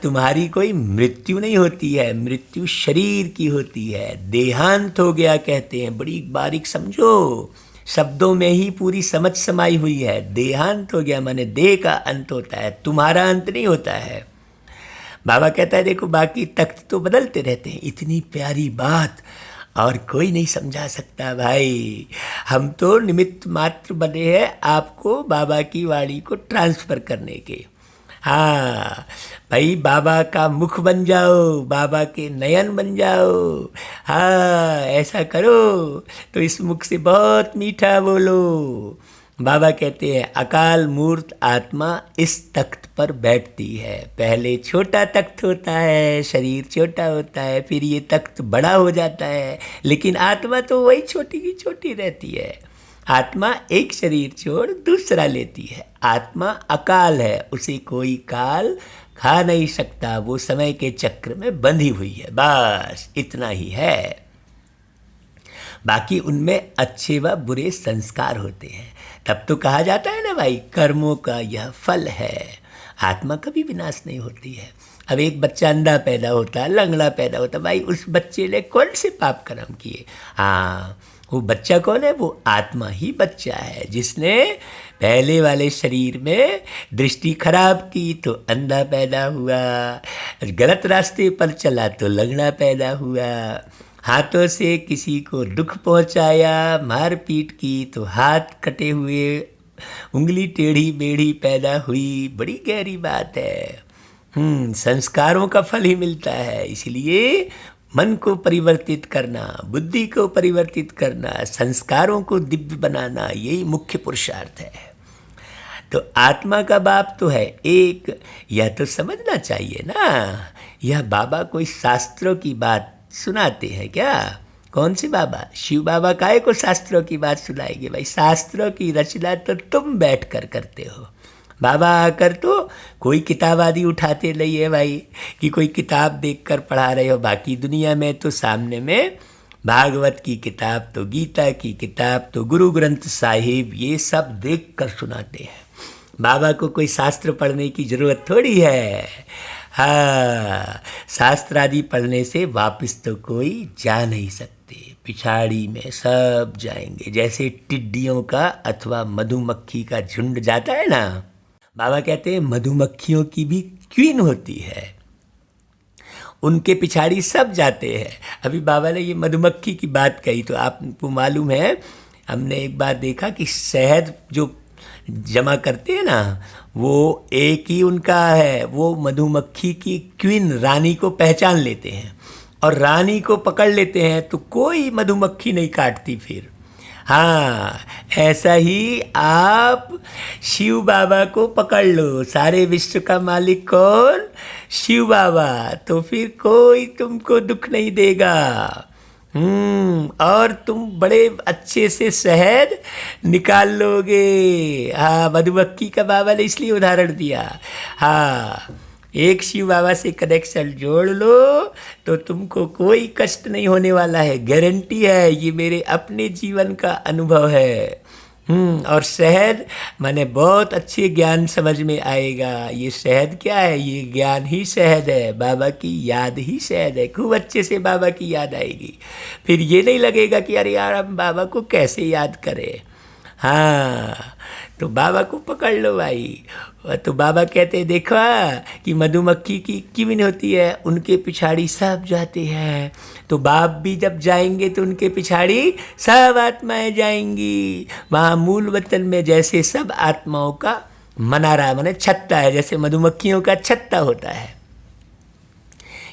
[SPEAKER 1] तुम्हारी कोई मृत्यु नहीं होती है, मृत्यु शरीर की होती है। देहांत हो गया कहते हैं, बड़ी बारीक समझो, शब्दों में ही पूरी समझ समाई हुई है। देहांत हो गया माने देह का अंत होता है, तुम्हारा अंत नहीं होता है। बाबा कहता है देखो बाकी तख्त तो बदलते रहते हैं। इतनी प्यारी बात और कोई नहीं समझा सकता भाई। हम तो निमित्त मात्र बने हैं आपको बाबा की वाणी को ट्रांसफ़र करने के। हाँ भाई, बाबा का मुख बन जाओ, बाबा के नयन बन जाओ। हाँ, ऐसा करो तो इस मुख से बहुत मीठा बोलो। बाबा कहते हैं अकाल मूर्त आत्मा इस तख्त पर बैठती है। पहले छोटा तख्त होता है, शरीर छोटा होता है, फिर ये तख्त बड़ा हो जाता है, लेकिन आत्मा तो वही छोटी की छोटी रहती है। आत्मा एक शरीर छोड़ दूसरा लेती है। आत्मा अकाल है, उसे कोई काल खा नहीं सकता, वो समय के चक्र में बंधी हुई है, बस इतना ही है। बाकी उनमें अच्छे व बुरे संस्कार होते हैं। तब तो कहा जाता है ना भाई, कर्मों का यह फल है। आत्मा कभी विनाश नहीं होती है। अब एक बच्चा अंधा पैदा होता है, लंगड़ा पैदा होता है, भाई उस बच्चे ने कौन से पाप कर्म किए? हाँ, वो बच्चा कौन है? वो आत्मा ही बच्चा है, जिसने पहले वाले शरीर में दृष्टि खराब की तो अंधा पैदा हुआ, गलत रास्ते पर चला तो लंगड़ा पैदा हुआ, हाथों से किसी को दुख पहुंचाया, मारपीट की तो हाथ कटे हुए, उंगली टेढ़ी मेढ़ी पैदा हुई। बड़ी गहरी बात है। संस्कारों का फल ही मिलता है। इसलिए मन को परिवर्तित करना, बुद्धि को परिवर्तित करना, संस्कारों को दिव्य बनाना, यही मुख्य पुरुषार्थ है। तो आत्मा का बाप तो है एक, यह तो समझना चाहिए ना। यह बाबा कोई शास्त्रों की बात सुनाते हैं क्या? कौन से बाबा? शिव बाबा काहे को शास्त्रों की बात सुनाएंगे भाई? शास्त्रों की रचना तो तुम बैठ कर करते हो। बाबा आकर तो कोई किताब आदि उठाते नहीं है भाई, कि कोई किताब देखकर पढ़ा रहे हो। बाकी दुनिया में तो सामने में भागवत की किताब, तो गीता की किताब, तो गुरु ग्रंथ साहिब, ये सब देख कर सुनाते हैं। बाबा को कोई शास्त्र पढ़ने की ज़रूरत थोड़ी है। हाँ, शास्त्र आदि पढ़ने से वापस तो कोई जा नहीं सकते, पिछाड़ी में सब जाएंगे। जैसे टिड्डियों का अथवा मधुमक्खी का झुंड जाता है ना, बाबा कहते हैं मधुमक्खियों की भी क्वीन होती है, उनके पिछाड़ी सब जाते हैं। अभी बाबा ने ये मधुमक्खी की बात कही तो आपको मालूम है, हमने एक बार देखा कि शहद जो जमा करते हैं ना, वो एक ही उनका है, वो मधुमक्खी की क्वीन रानी को पहचान लेते हैं। और रानी को पकड़ लेते हैं तो कोई मधुमक्खी नहीं काटती फिर। हाँ, ऐसा ही आप शिव बाबा को पकड़ लो। सारे विश्व का मालिक कौन? शिव बाबा। तो फिर कोई तुमको दुख नहीं देगा। और तुम बड़े अच्छे से शहद निकाल लोगे। हाँ, मधुमक्खी का बाबा ने इसलिए उदाहरण दिया। हाँ, एक शिव बाबा से कनेक्शन जोड़ लो तो तुमको कोई कष्ट नहीं होने वाला है, गारंटी है। ये मेरे अपने जीवन का अनुभव है। और शहद माने बहुत अच्छे ज्ञान समझ में आएगा। ये शहद क्या है? ये ज्ञान ही शहद है, बाबा की याद ही शहद है। खूब अच्छे से बाबा की याद आएगी। फिर ये नहीं लगेगा कि अरे यार हम बाबा को कैसे याद करें। हाँ, तो बाबा को पकड़ लो भाई। तो बाबा कहते हैं देखा कि मधुमक्खी की कीमिन होती है, उनके पिछाड़ी सब जाते हैं। तो बाप भी जब जाएंगे तो उनके पिछाड़ी सब आत्माएं जाएंगी। वहाँ मूल वतन में जैसे सब आत्माओं का मनारा माने छत्ता है, जैसे मधुमक्खियों का छत्ता होता है,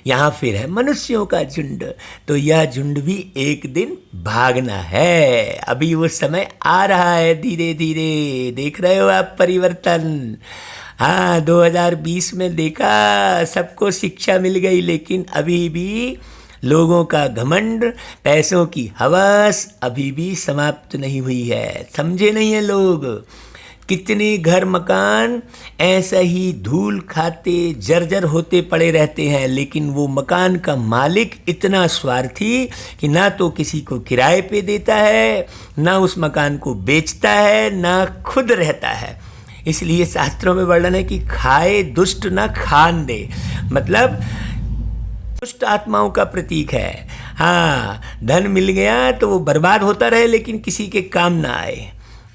[SPEAKER 1] यहाँ फिर है मनुष्यों का झुंड। तो यह झुंड भी एक दिन भागना है। अभी वो समय आ रहा है धीरे धीरे। देख रहे हो आप परिवर्तन। हाँ, 2020 में देखा सबको शिक्षा मिल गई, लेकिन अभी भी लोगों का घमंड, पैसों की हवस अभी भी समाप्त नहीं हुई है। समझे नहीं है लोग। कितने घर मकान ऐसा ही धूल खाते जर्जर होते पड़े रहते हैं, लेकिन वो मकान का मालिक इतना स्वार्थी कि ना तो किसी को किराए पे देता है, ना उस मकान को बेचता है, ना खुद रहता है। इसलिए शास्त्रों में वर्णन है कि खाए दुष्ट ना खान दे, मतलब दुष्ट आत्माओं का प्रतीक है। हाँ, धन मिल गया तो वो बर्बाद होता रहे लेकिन किसी के काम ना आए,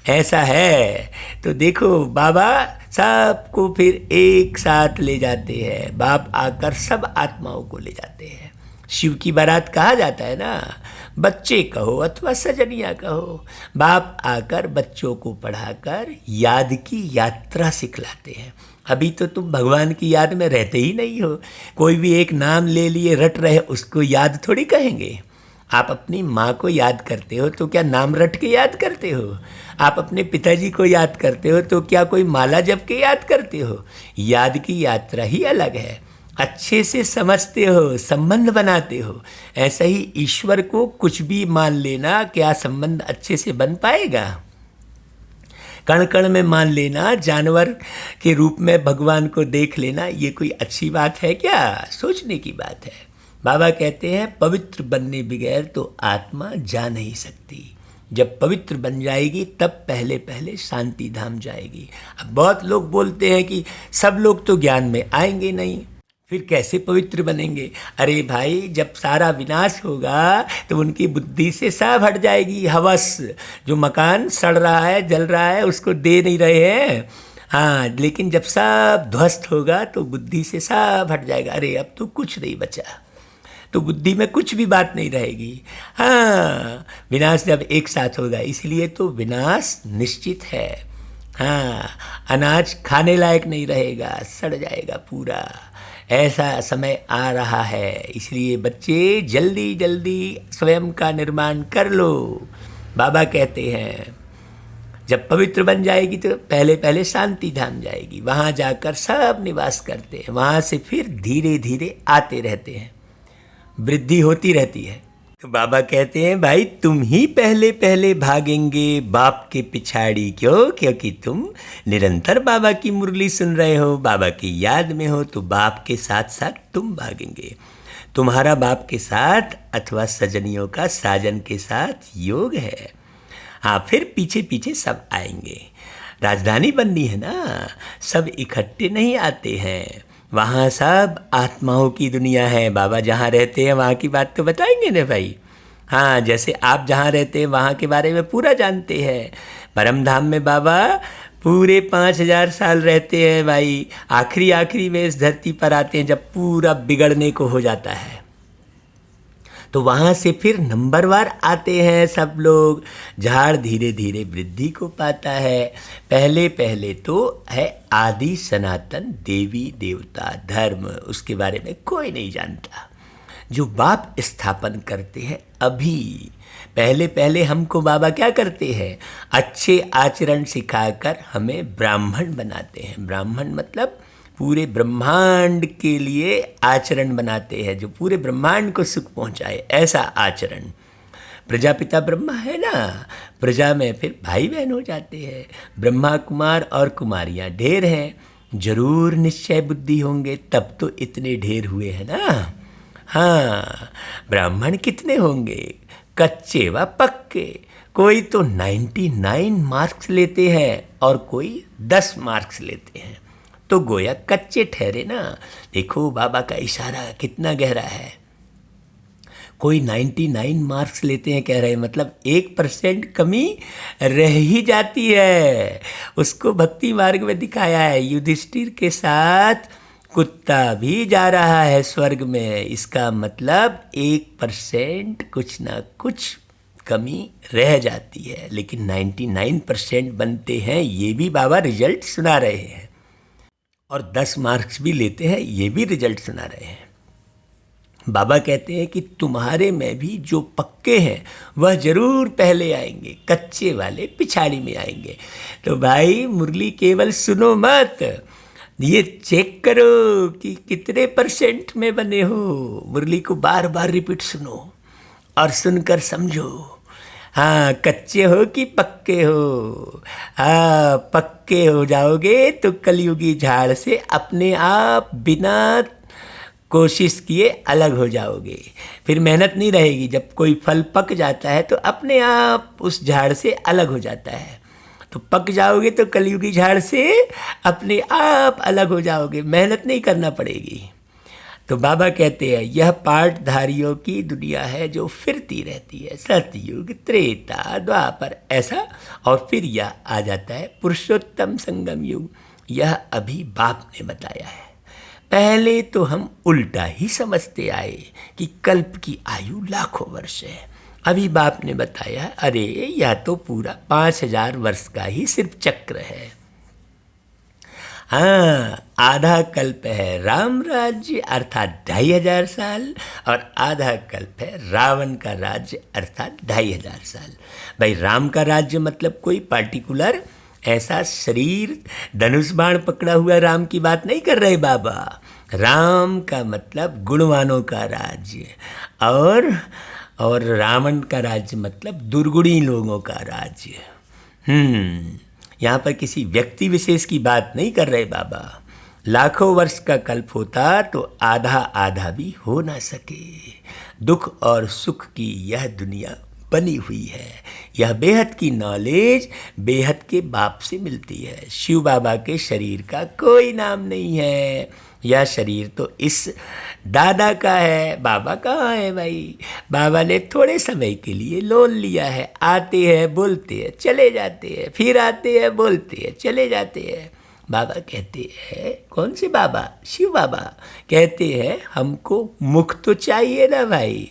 [SPEAKER 1] ऐसा है। तो देखो बाबा सबको फिर एक साथ ले जाते हैं। बाप आकर सब आत्माओं को ले जाते हैं। शिव की बारात कहा जाता है ना, बच्चे कहो अथवा सजनिया कहो, बाप आकर बच्चों को पढ़ाकर याद की यात्रा सिखलाते हैं। अभी तो तुम भगवान की याद में रहते ही नहीं हो। कोई भी एक नाम ले लिए रट रहे, उसको याद थोड़ी कहेंगे। आप अपनी माँ को याद करते हो तो क्या नाम रट के याद करते हो? आप अपने पिताजी को याद करते हो तो क्या कोई माला जप के याद करते हो? याद की यात्रा ही अलग है। अच्छे से समझते हो, संबंध बनाते हो। ऐसा ही ईश्वर को कुछ भी मान लेना, क्या संबंध अच्छे से बन पाएगा? कण कण में मान लेना, जानवर के रूप में भगवान को देख लेना, ये कोई अच्छी बात है क्या? सोचने की बात है। बाबा कहते हैं पवित्र बनने बगैर तो आत्मा जा नहीं सकती। जब पवित्र बन जाएगी तब पहले पहले शांति धाम जाएगी। अब बहुत लोग बोलते हैं कि सब लोग तो ज्ञान में आएंगे नहीं, फिर कैसे पवित्र बनेंगे? अरे भाई, जब सारा विनाश होगा तो उनकी बुद्धि से सब हट जाएगी हवस। जो मकान सड़ रहा है, जल रहा है, उसको दे नहीं रहे हैं। हाँ, लेकिन जब सब ध्वस्त होगा तो बुद्धि से सब हट जाएगा। अरे अब तो कुछ नहीं बचा, तो बुद्धि में कुछ भी बात नहीं रहेगी। हाँ, विनाश जब एक साथ होगा, इसलिए तो विनाश निश्चित है। हाँ, अनाज खाने लायक नहीं रहेगा, सड़ जाएगा पूरा। ऐसा समय आ रहा है, इसलिए बच्चे जल्दी जल्दी स्वयं का निर्माण कर लो। बाबा कहते हैं जब पवित्र बन जाएगी तो पहले पहले शांति धाम जाएगी, वहाँ जाकर सब निवास करते हैं, वहाँ से फिर धीरे धीरे आते रहते हैं, वृद्धि होती रहती है। तो बाबा कहते हैं भाई तुम ही पहले पहले भागेंगे बाप के पिछाड़ी। क्यों? क्योंकि तुम निरंतर बाबा की मुरली सुन रहे हो, बाबा की याद में हो, तो बाप के साथ साथ तुम भागेंगे। तुम्हारा बाप के साथ अथवा सजनियों का साजन के साथ योग है। हाँ, फिर पीछे पीछे सब आएंगे। राजधानी बननी है ना, सब इकट्ठे नहीं आते हैं। वहाँ सब आत्माओं की दुनिया है। बाबा जहाँ रहते हैं वहाँ की बात तो बताएंगे ना भाई। हाँ, जैसे आप जहाँ रहते हैं वहाँ के बारे में पूरा जानते हैं। परम धाम में बाबा पूरे 5000 साल रहते हैं भाई। आखिरी में इस धरती पर आते हैं जब पूरा बिगड़ने को हो जाता है, तो वहाँ से फिर नंबरवार आते हैं सब लोग। झाड़ धीरे धीरे वृद्धि को पाता है। पहले पहले तो है आदि सनातन देवी देवता धर्म, उसके बारे में कोई नहीं जानता। जो बाप स्थापन करते हैं अभी। पहले पहले हमको बाबा क्या करते हैं, अच्छे आचरण सिखाकर हमें ब्राह्मण बनाते हैं। ब्राह्मण मतलब पूरे ब्रह्मांड के लिए आचरण बनाते हैं, जो पूरे ब्रह्मांड को सुख पहुंचाए, ऐसा आचरण। प्रजापिता ब्रह्मा है ना, प्रजा में फिर भाई बहन हो जाते हैं। ब्रह्मा कुमार और कुमारियाँ ढेर हैं, जरूर निश्चय बुद्धि होंगे, तब तो इतने ढेर हुए हैं ना। हाँ, ब्राह्मण कितने होंगे, कच्चे व पक्के। कोई तो 99 मार्क्स लेते हैं और कोई 10 मार्क्स लेते हैं, तो गोया कच्चे ठहरे ना। देखो बाबा का इशारा कितना गहरा है। कोई 99 मार्क्स लेते हैं कह रहे हैं, मतलब 1% कमी रह ही जाती है। उसको भक्ति मार्ग में दिखाया है, युधिष्ठिर के साथ कुत्ता भी जा रहा है स्वर्ग में। इसका मतलब 1% कुछ ना कुछ कमी रह जाती है, लेकिन 99% बनते हैं, ये भी बाबा रिजल्ट सुना रहे हैं। और 10 मार्क्स भी लेते हैं, ये भी रिजल्ट सुना रहे हैं। बाबा कहते हैं कि तुम्हारे में भी जो पक्के हैं वह जरूर पहले आएंगे, कच्चे वाले पिछाड़ी में आएंगे। तो भाई मुरली केवल सुनो मत, ये चेक करो कि कितने % में बने हो। मुरली को बार बार रिपीट सुनो और सुनकर समझो। हाँ, कच्चे हो कि पक्के हो। हाँ, पक्के हो जाओगे तो कलयुगी झाड़ से अपने आप बिना कोशिश किए अलग हो जाओगे। फिर मेहनत नहीं रहेगी। जब कोई फल पक जाता है तो अपने आप उस झाड़ से अलग हो जाता है। तो पक जाओगे तो कलयुगी झाड़ से अपने आप अलग हो जाओगे, मेहनत नहीं करना पड़ेगी। तो बाबा कहते हैं यह पाठधारियों की दुनिया है जो फिरती रहती है, सतयुग त्रेता द्वापर ऐसा, और फिर यह आ जाता है पुरुषोत्तम संगम युग। यह अभी बाप ने बताया है। पहले तो हम उल्टा ही समझते आए कि कल्प की आयु लाखों वर्ष है। अभी बाप ने बताया अरे यह तो पूरा 5000 वर्ष का ही सिर्फ चक्र है। हाँ, आधा कल्प है राम राज्य अर्थात 2500 साल, और आधा कल्प है रावण का राज्य अर्थात 2500 साल। भाई राम का राज्य मतलब कोई पार्टिकुलर ऐसा शरीर धनुष बाण पकड़ा हुआ राम की बात नहीं कर रहे बाबा। राम का मतलब गुणवानों का राज्य, और रावण का राज्य मतलब दुर्गुणी लोगों का राज्य। यहाँ पर किसी व्यक्ति विशेष की बात नहीं कर रहे बाबा। लाखों वर्ष का कल्प होता तो आधा आधा भी हो ना सके। दुख और सुख की यह दुनिया बनी हुई है। यह बेहद की नॉलेज बेहद के बाप से मिलती है। शिव बाबा के शरीर का कोई नाम नहीं है। यह शरीर तो इस दादा का है, बाबा कहाँ है भाई। बाबा ने थोड़े समय के लिए लोन लिया है। आते हैं बोलते हैं चले जाते हैं, फिर आते हैं बोलते हैं चले जाते हैं। बाबा कहते हैं, कौन से बाबा? शिव बाबा कहते हैं हमको मुख तो चाहिए ना भाई।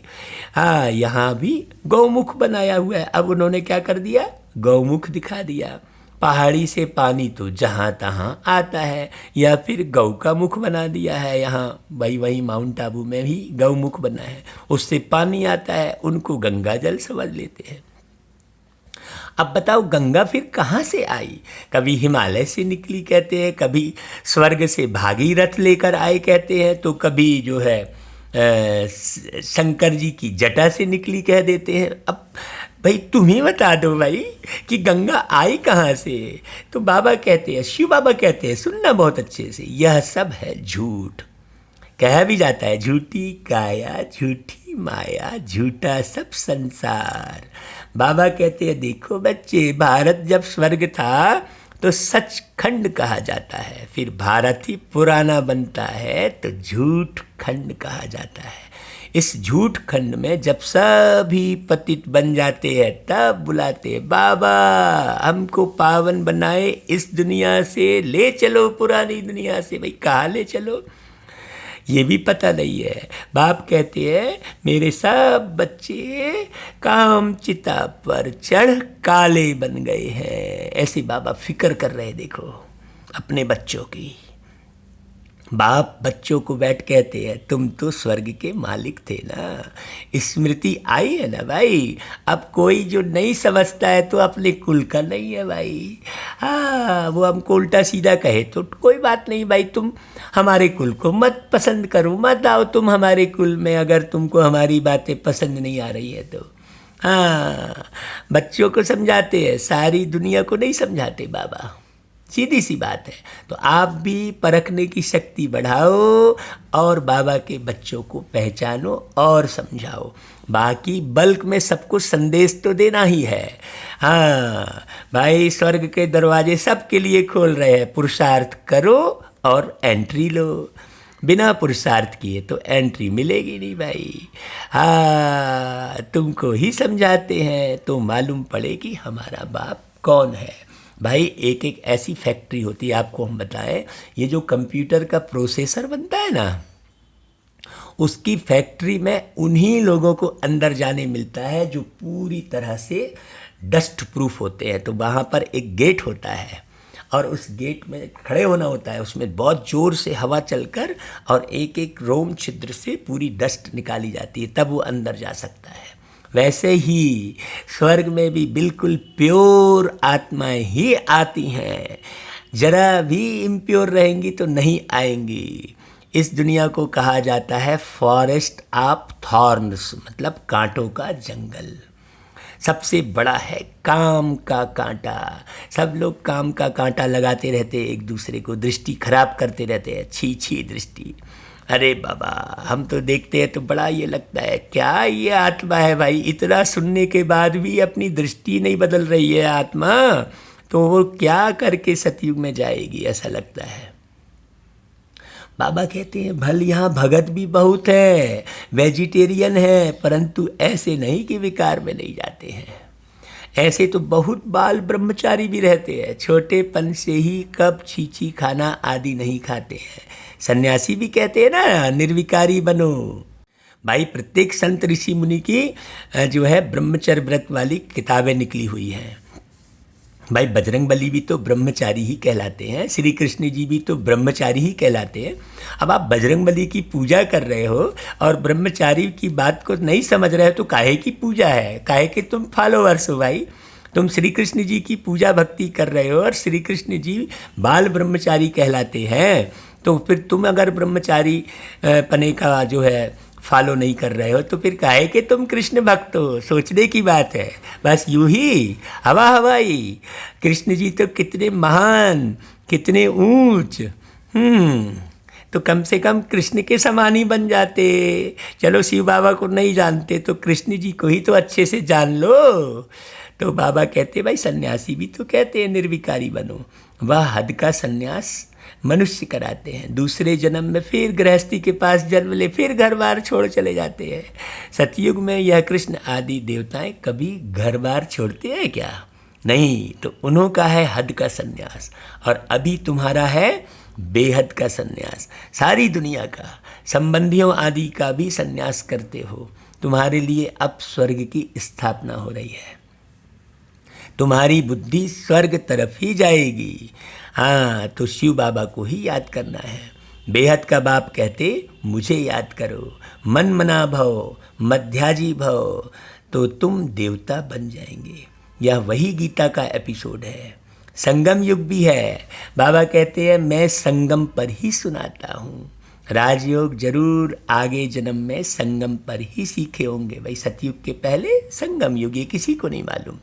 [SPEAKER 1] हाँ, यहाँ भी गौमुख बनाया हुआ है। अब उन्होंने क्या कर दिया, गौमुख दिखा दिया। पहाड़ी से पानी तो जहाँ तहाँ आता है, या फिर गौ का मुख बना दिया है। यहाँ भाई वहीं माउंट आबू में भी गौमुख बना है, उससे पानी आता है, उनको गंगा जल समझ लेते हैं। अब बताओ गंगा फिर कहाँ से आई? कभी हिमालय से निकली कहते हैं, कभी स्वर्ग से भागीरथ लेकर आए कहते हैं, तो कभी जो है शंकर जी की जटा से निकली कह देते हैं। अब भाई तुम्हें बता दो भाई कि गंगा आई कहाँ से। तो बाबा कहते हैं, शिव बाबा कहते हैं, सुनना बहुत अच्छे से, यह सब है झूठ। कहा भी जाता है झूठी काया झूठी माया झूठा सब संसार। बाबा कहते हैं देखो बच्चे, भारत जब स्वर्ग था तो सचखंड कहा जाता है, फिर भारत ही पुराना बनता है तो झूठ खंड कहा जाता है। इस झूठ खंड में जब सभी पतित बन जाते हैं तब बुलाते हैं बाबा हमको पावन बनाए, इस दुनिया से ले चलो पुरानी दुनिया से। भाई कहाँ ले चलो ये भी पता नहीं है। बाप कहते हैं मेरे सब बच्चे काम चिता पर चढ़ काले बन गए हैं। ऐसे बाबा फिक्र कर रहे हैं देखो अपने बच्चों की। बाप बच्चों को बैठ कहते हैं तुम तो स्वर्ग के मालिक थे ना, स्मृति आई है ना भाई। अब कोई जो नहीं समझता है तो अपने कुल का नहीं है भाई। हाँ, वो हमको उल्टा सीधा कहे तो कोई बात नहीं भाई, तुम हमारे कुल को मत पसंद करो, मत आओ तुम हमारे कुल में, अगर तुमको हमारी बातें पसंद नहीं आ रही है तो। हाँ, बच्चों को समझाते हैं, सारी दुनिया को नहीं समझाते बाबा, सीधी सी बात है। तो आप भी परखने की शक्ति बढ़ाओ और बाबा के बच्चों को पहचानो और समझाओ। बाकी बल्क में सबको संदेश तो देना ही है। हाँ भाई, स्वर्ग के दरवाजे सबके लिए खोल रहे हैं, पुरुषार्थ करो और एंट्री लो। बिना पुरुषार्थ किए तो एंट्री मिलेगी नहीं भाई। हाँ, तुमको ही समझाते हैं तो मालूम पड़े कि हमारा बाप कौन है। भाई एक एक ऐसी फैक्ट्री होती है, आपको हम बताएं, ये जो कंप्यूटर का प्रोसेसर बनता है ना, उसकी फैक्ट्री में उन्हीं लोगों को अंदर जाने मिलता है जो पूरी तरह से डस्ट प्रूफ होते हैं। तो वहाँ पर एक गेट होता है और उस गेट में खड़े होना होता है, उसमें बहुत ज़ोर से हवा चलकर और एक एक रोम छिद्र से पूरी डस्ट निकाली जाती है, तब वो अंदर जा सकता है। वैसे ही स्वर्ग में भी बिल्कुल प्योर आत्माएं ही आती हैं, जरा भी इम्प्योर रहेंगी तो नहीं आएंगी। इस दुनिया को कहा जाता है फॉरेस्ट ऑफ थॉर्न्स, मतलब कांटों का जंगल। सबसे बड़ा है काम का कांटा। सब लोग काम का कांटा लगाते रहते, एक दूसरे को दृष्टि खराब करते रहते हैं, छी छी दृष्टि। अरे बाबा, हम तो देखते हैं तो बड़ा ये लगता है, क्या ये आत्मा है भाई, इतना सुनने के बाद भी अपनी दृष्टि नहीं बदल रही है आत्मा, तो वो क्या करके सतयुग में जाएगी, ऐसा लगता है। बाबा कहते हैं भल यहाँ भगत भी बहुत है, वेजिटेरियन है, परंतु ऐसे नहीं कि विकार में नहीं जाते हैं। ऐसे तो बहुत बाल ब्रह्मचारी भी रहते हैं, छोटेपन से ही कब छीछी खाना आदि नहीं खाते हैं। सन्यासी भी कहते हैं ना निर्विकारी बनो। भाई प्रत्येक संत ऋषि मुनि की जो है ब्रह्मचर्य व्रत वाली किताबें निकली हुई हैं। भाई बजरंगबली भी तो ब्रह्मचारी ही कहलाते हैं, श्री कृष्ण जी भी तो ब्रह्मचारी ही कहलाते हैं। अब आप बजरंगबली की पूजा कर रहे हो और ब्रह्मचारी की बात को नहीं समझ रहे हो तो काहे की पूजा है, काहे के तुम फॉलोअर्स हो भाई। तुम श्री कृष्ण जी की पूजा भक्ति कर रहे हो और श्री कृष्ण जी बाल ब्रह्मचारी कहलाते हैं, तो फिर तुम अगर ब्रह्मचारी पने का जो है फॉलो नहीं कर रहे हो तो फिर काहे कि तुम कृष्ण भक्त हो। सोचने की बात है, बस यूं ही हवा हवाई। कृष्ण जी तो कितने महान, कितने ऊंच, तो कम से कम कृष्ण के समान ही बन जाते। चलो शिव बाबा को नहीं जानते तो कृष्ण जी को ही तो अच्छे से जान लो। तो बाबा कहते भाई सन्यासी भी तो कहते हैं निर्विकारी बनो। वह हद का सन्यास मनुष्य कराते हैं, दूसरे जन्म में फिर गृहस्थी के पास जन्म ले, फिर घर बार छोड़ चले जाते हैं। सतयुग में यह कृष्ण आदि देवताएं कभी घर बार छोड़ते हैं क्या? नहीं, तो उन्हों का है हद का सन्यास और अभी तुम्हारा है बेहद का सन्यास। सारी दुनिया का, संबंधियों आदि का भी सन्यास करते हो। तुम्हारे लिए अब स्वर्ग की स्थापना हो रही है, तुम्हारी बुद्धि स्वर्ग तरफ ही जाएगी। हाँ, तो शिव बाबा को ही याद करना है। बेहद का बाप कहते मुझे याद करो, मन मना भव, मध्याजी भव, तो तुम देवता बन जाएंगे। यह वही गीता का एपिसोड है। संगम युग भी है। बाबा कहते हैं मैं संगम पर ही सुनाता हूँ। राजयोग जरूर आगे जन्म में संगम पर ही सीखे होंगे। भाई सतयुग के पहले संगम युग, ये किसी को नहीं मालूम।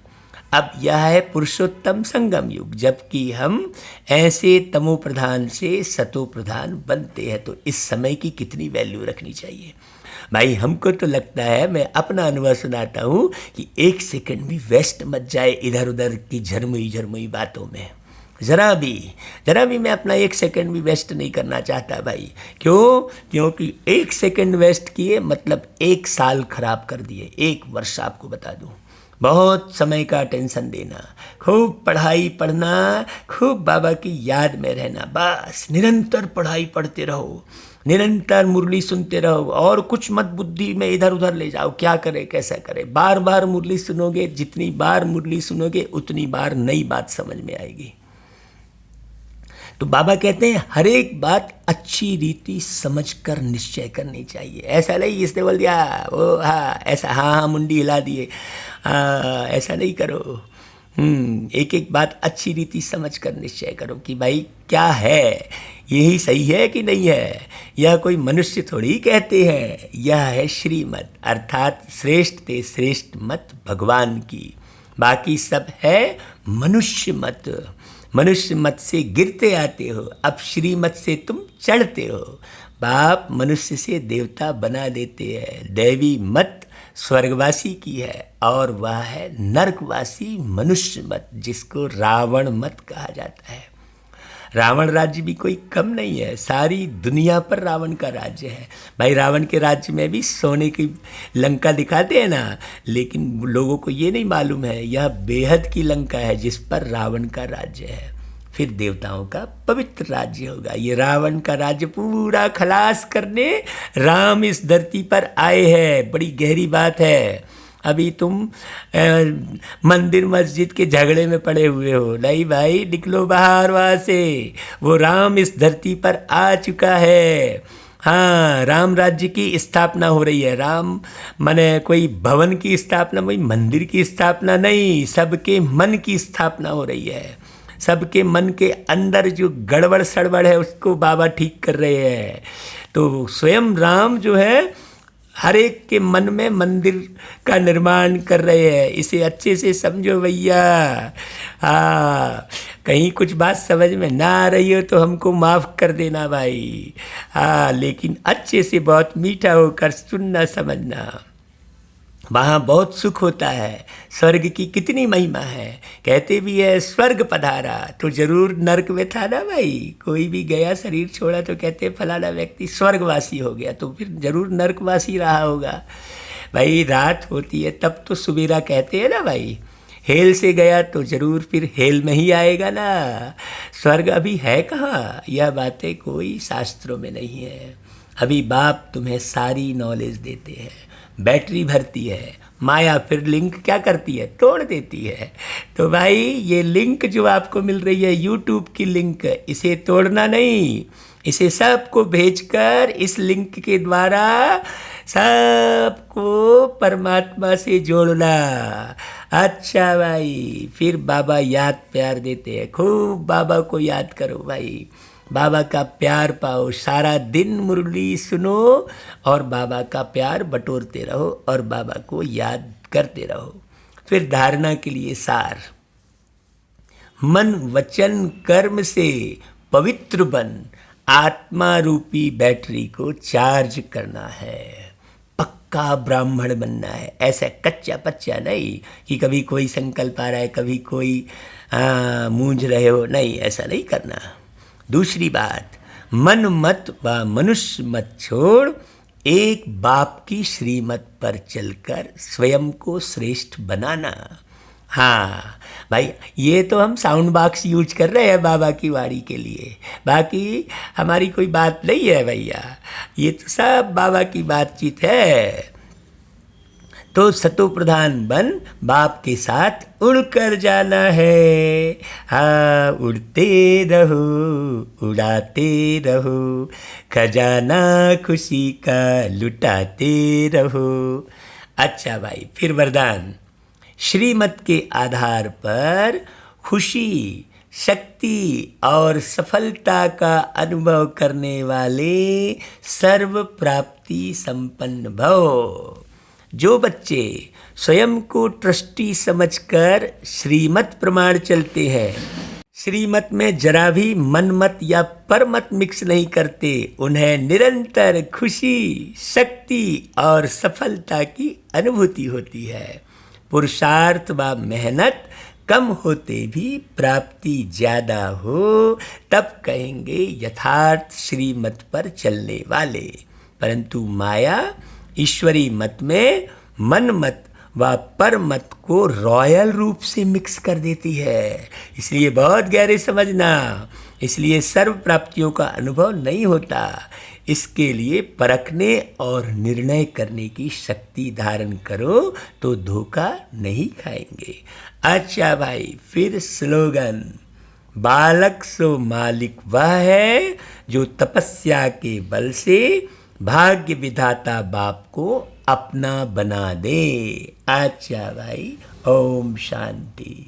[SPEAKER 1] अब यह है पुरुषोत्तम संगम युग, जबकि हम ऐसे तमो प्रधान से सतो प्रधान बनते हैं। तो इस समय की कितनी वैल्यू रखनी चाहिए भाई। हमको तो लगता है, मैं अपना अनुभव सुनाता हूँ, कि एक सेकंड भी वेस्ट मत जाए इधर उधर की झरमुई बातों में। ज़रा भी मैं अपना एक सेकंड भी वेस्ट नहीं करना चाहता भाई। क्यों? क्योंकि एक सेकंड वेस्ट किए मतलब एक साल खराब कर दिए, एक वर्ष। आपको बता दूँ, बहुत समय का टेंशन देना, खूब पढ़ाई पढ़ना, खूब बाबा की याद में रहना, बस निरंतर पढ़ाई पढ़ते रहो, निरंतर मुरली सुनते रहो और कुछ मत बुद्धि में इधर उधर ले जाओ, क्या करे कैसा करे। बार बार मुरली सुनोगे, जितनी बार मुरली सुनोगे उतनी बार नई बात समझ में आएगी। तो बाबा कहते हैं हर एक बात अच्छी रीति समझकर निश्चय करनी चाहिए। ऐसा नहीं इसने बोल दिया वो हाँ ऐसा हाँ मुंडी हिला दिए, ऐसा नहीं करो। एक एक बात अच्छी रीति समझकर निश्चय करो कि भाई क्या है, यही सही है कि नहीं है। यह कोई मनुष्य थोड़ी कहते हैं, यह है श्रीमत, अर्थात श्रेष्ठ ते श्रेष्ठ मत भगवान की। बाकी सब है मनुष्य मत। मनुष्य मत से गिरते आते हो, अब श्रीमत से तुम चढ़ते हो। बाप मनुष्य से देवता बना देते हैं। दैवी मत स्वर्गवासी की है और वह है नरकवासी मनुष्य मत, जिसको रावण मत कहा जाता है। रावण राज्य भी कोई कम नहीं है, सारी दुनिया पर रावण का राज्य है। भाई रावण के राज्य में भी सोने की लंका दिखाते हैं ना, लेकिन लोगों को ये नहीं मालूम है यह बेहद की लंका है जिस पर रावण का राज्य है। फिर देवताओं का पवित्र राज्य होगा। ये रावण का राज्य पूरा खलास करने राम इस धरती पर आए हैं। बड़ी गहरी बात है। अभी तुम मंदिर मस्जिद के झगड़े में पड़े हुए हो, नहीं भाई निकलो बाहर वहाँ से। वो राम इस धरती पर आ चुका है। हाँ, राम राज्य की स्थापना हो रही है। राम माने कोई भवन की स्थापना, कोई मंदिर की स्थापना नहीं, सबके मन की स्थापना हो रही है। सबके मन के अंदर जो गड़बड़ सड़बड़ है उसको बाबा ठीक कर रहे हैं। तो स्वयं राम जो है हर एक के मन में मंदिर का निर्माण कर रहे हैं। इसे अच्छे से समझो भैया। हाँ, कहीं कुछ बात समझ में ना आ रही हो तो हमको माफ़ कर देना भाई। हाँ, लेकिन अच्छे से बहुत मीठा होकर सुनना समझना। वहाँ बहुत सुख होता है। स्वर्ग की कितनी महिमा है। कहते भी है स्वर्ग पधारा तो जरूर नर्क में था ना भाई। कोई भी गया शरीर छोड़ा तो कहते फलाना व्यक्ति स्वर्गवासी हो गया, तो फिर जरूर नर्कवासी रहा होगा। भाई रात होती है तब तो सुबेरा कहते हैं ना भाई। हेल से गया तो जरूर फिर हेल में ही आएगा ना। स्वर्ग अभी है कहाँ, यह बातें कोई शास्त्रों में नहीं है। अभी बाप तुम्हें सारी नॉलेज देते हैं। बैटरी भरती है माया, फिर लिंक क्या करती है, तोड़ देती है। तो भाई ये लिंक जो आपको मिल रही है यूट्यूब की लिंक, इसे तोड़ना नहीं, इसे सबको भेजकर इस लिंक के द्वारा सबको परमात्मा से जोड़ना। अच्छा भाई, फिर बाबा याद प्यार देते हैं। खूब बाबा को याद करो भाई, बाबा का प्यार पाओ। सारा दिन मुरली सुनो और बाबा का प्यार बटोरते रहो और बाबा को याद करते रहो। फिर धारणा के लिए सार, मन वचन कर्म से पवित्र बन आत्मा रूपी बैटरी को चार्ज करना है। पक्का ब्राह्मण बनना है, ऐसा कच्चा पच्चा नहीं कि कभी कोई संकल्प आ रहा है कभी कोई मूंझ रहे हो, नहीं, ऐसा नहीं करना। दूसरी बात, मन मत व मनुष्य मत छोड़ एक बाप की श्रीमत पर चलकर स्वयं को श्रेष्ठ बनाना। हाँ भाई, ये तो हम साउंड बॉक्स यूज कर रहे हैं बाबा की वाणी के लिए, बाकी हमारी कोई बात नहीं है भैया। ये तो सब बाबा की बातचीत है। तो सतो प्रधान बन बाप के साथ उड़कर जाना है। हाँ, उड़ते रहो उड़ाते रहो, खजाना खुशी का लुटाते रहो। अच्छा भाई, फिर वरदान, श्रीमत के आधार पर खुशी, शक्ति और सफलता का अनुभव करने वाले सर्व प्राप्ति संपन्न भव। जो बच्चे स्वयं को ट्रस्टी समझकर श्रीमत प्रमाण चलते हैं, श्रीमत में जरा भी मनमत या परमत मिक्स नहीं करते, उन्हें निरंतर खुशी, शक्ति और सफलता की अनुभूति होती है। पुरुषार्थ व मेहनत कम होते भी प्राप्ति ज़्यादा हो तब कहेंगे यथार्थ श्रीमत पर चलने वाले। परंतु माया ईश्वरी मत में मन मत व पर मत को रॉयल रूप से मिक्स कर देती है। इसलिए बहुत गहरे समझना, इसलिए सर्व प्राप्तियों का अनुभव नहीं होता। इसके लिए परखने और निर्णय करने की शक्ति धारण करो तो धोखा नहीं खाएंगे। अच्छा भाई, फिर स्लोगन, बालक सो मालिक वह है जो तपस्या के बल से भाग्य विधाता बाप को अपना बना दे। अच्छा भाई, ओम शांति।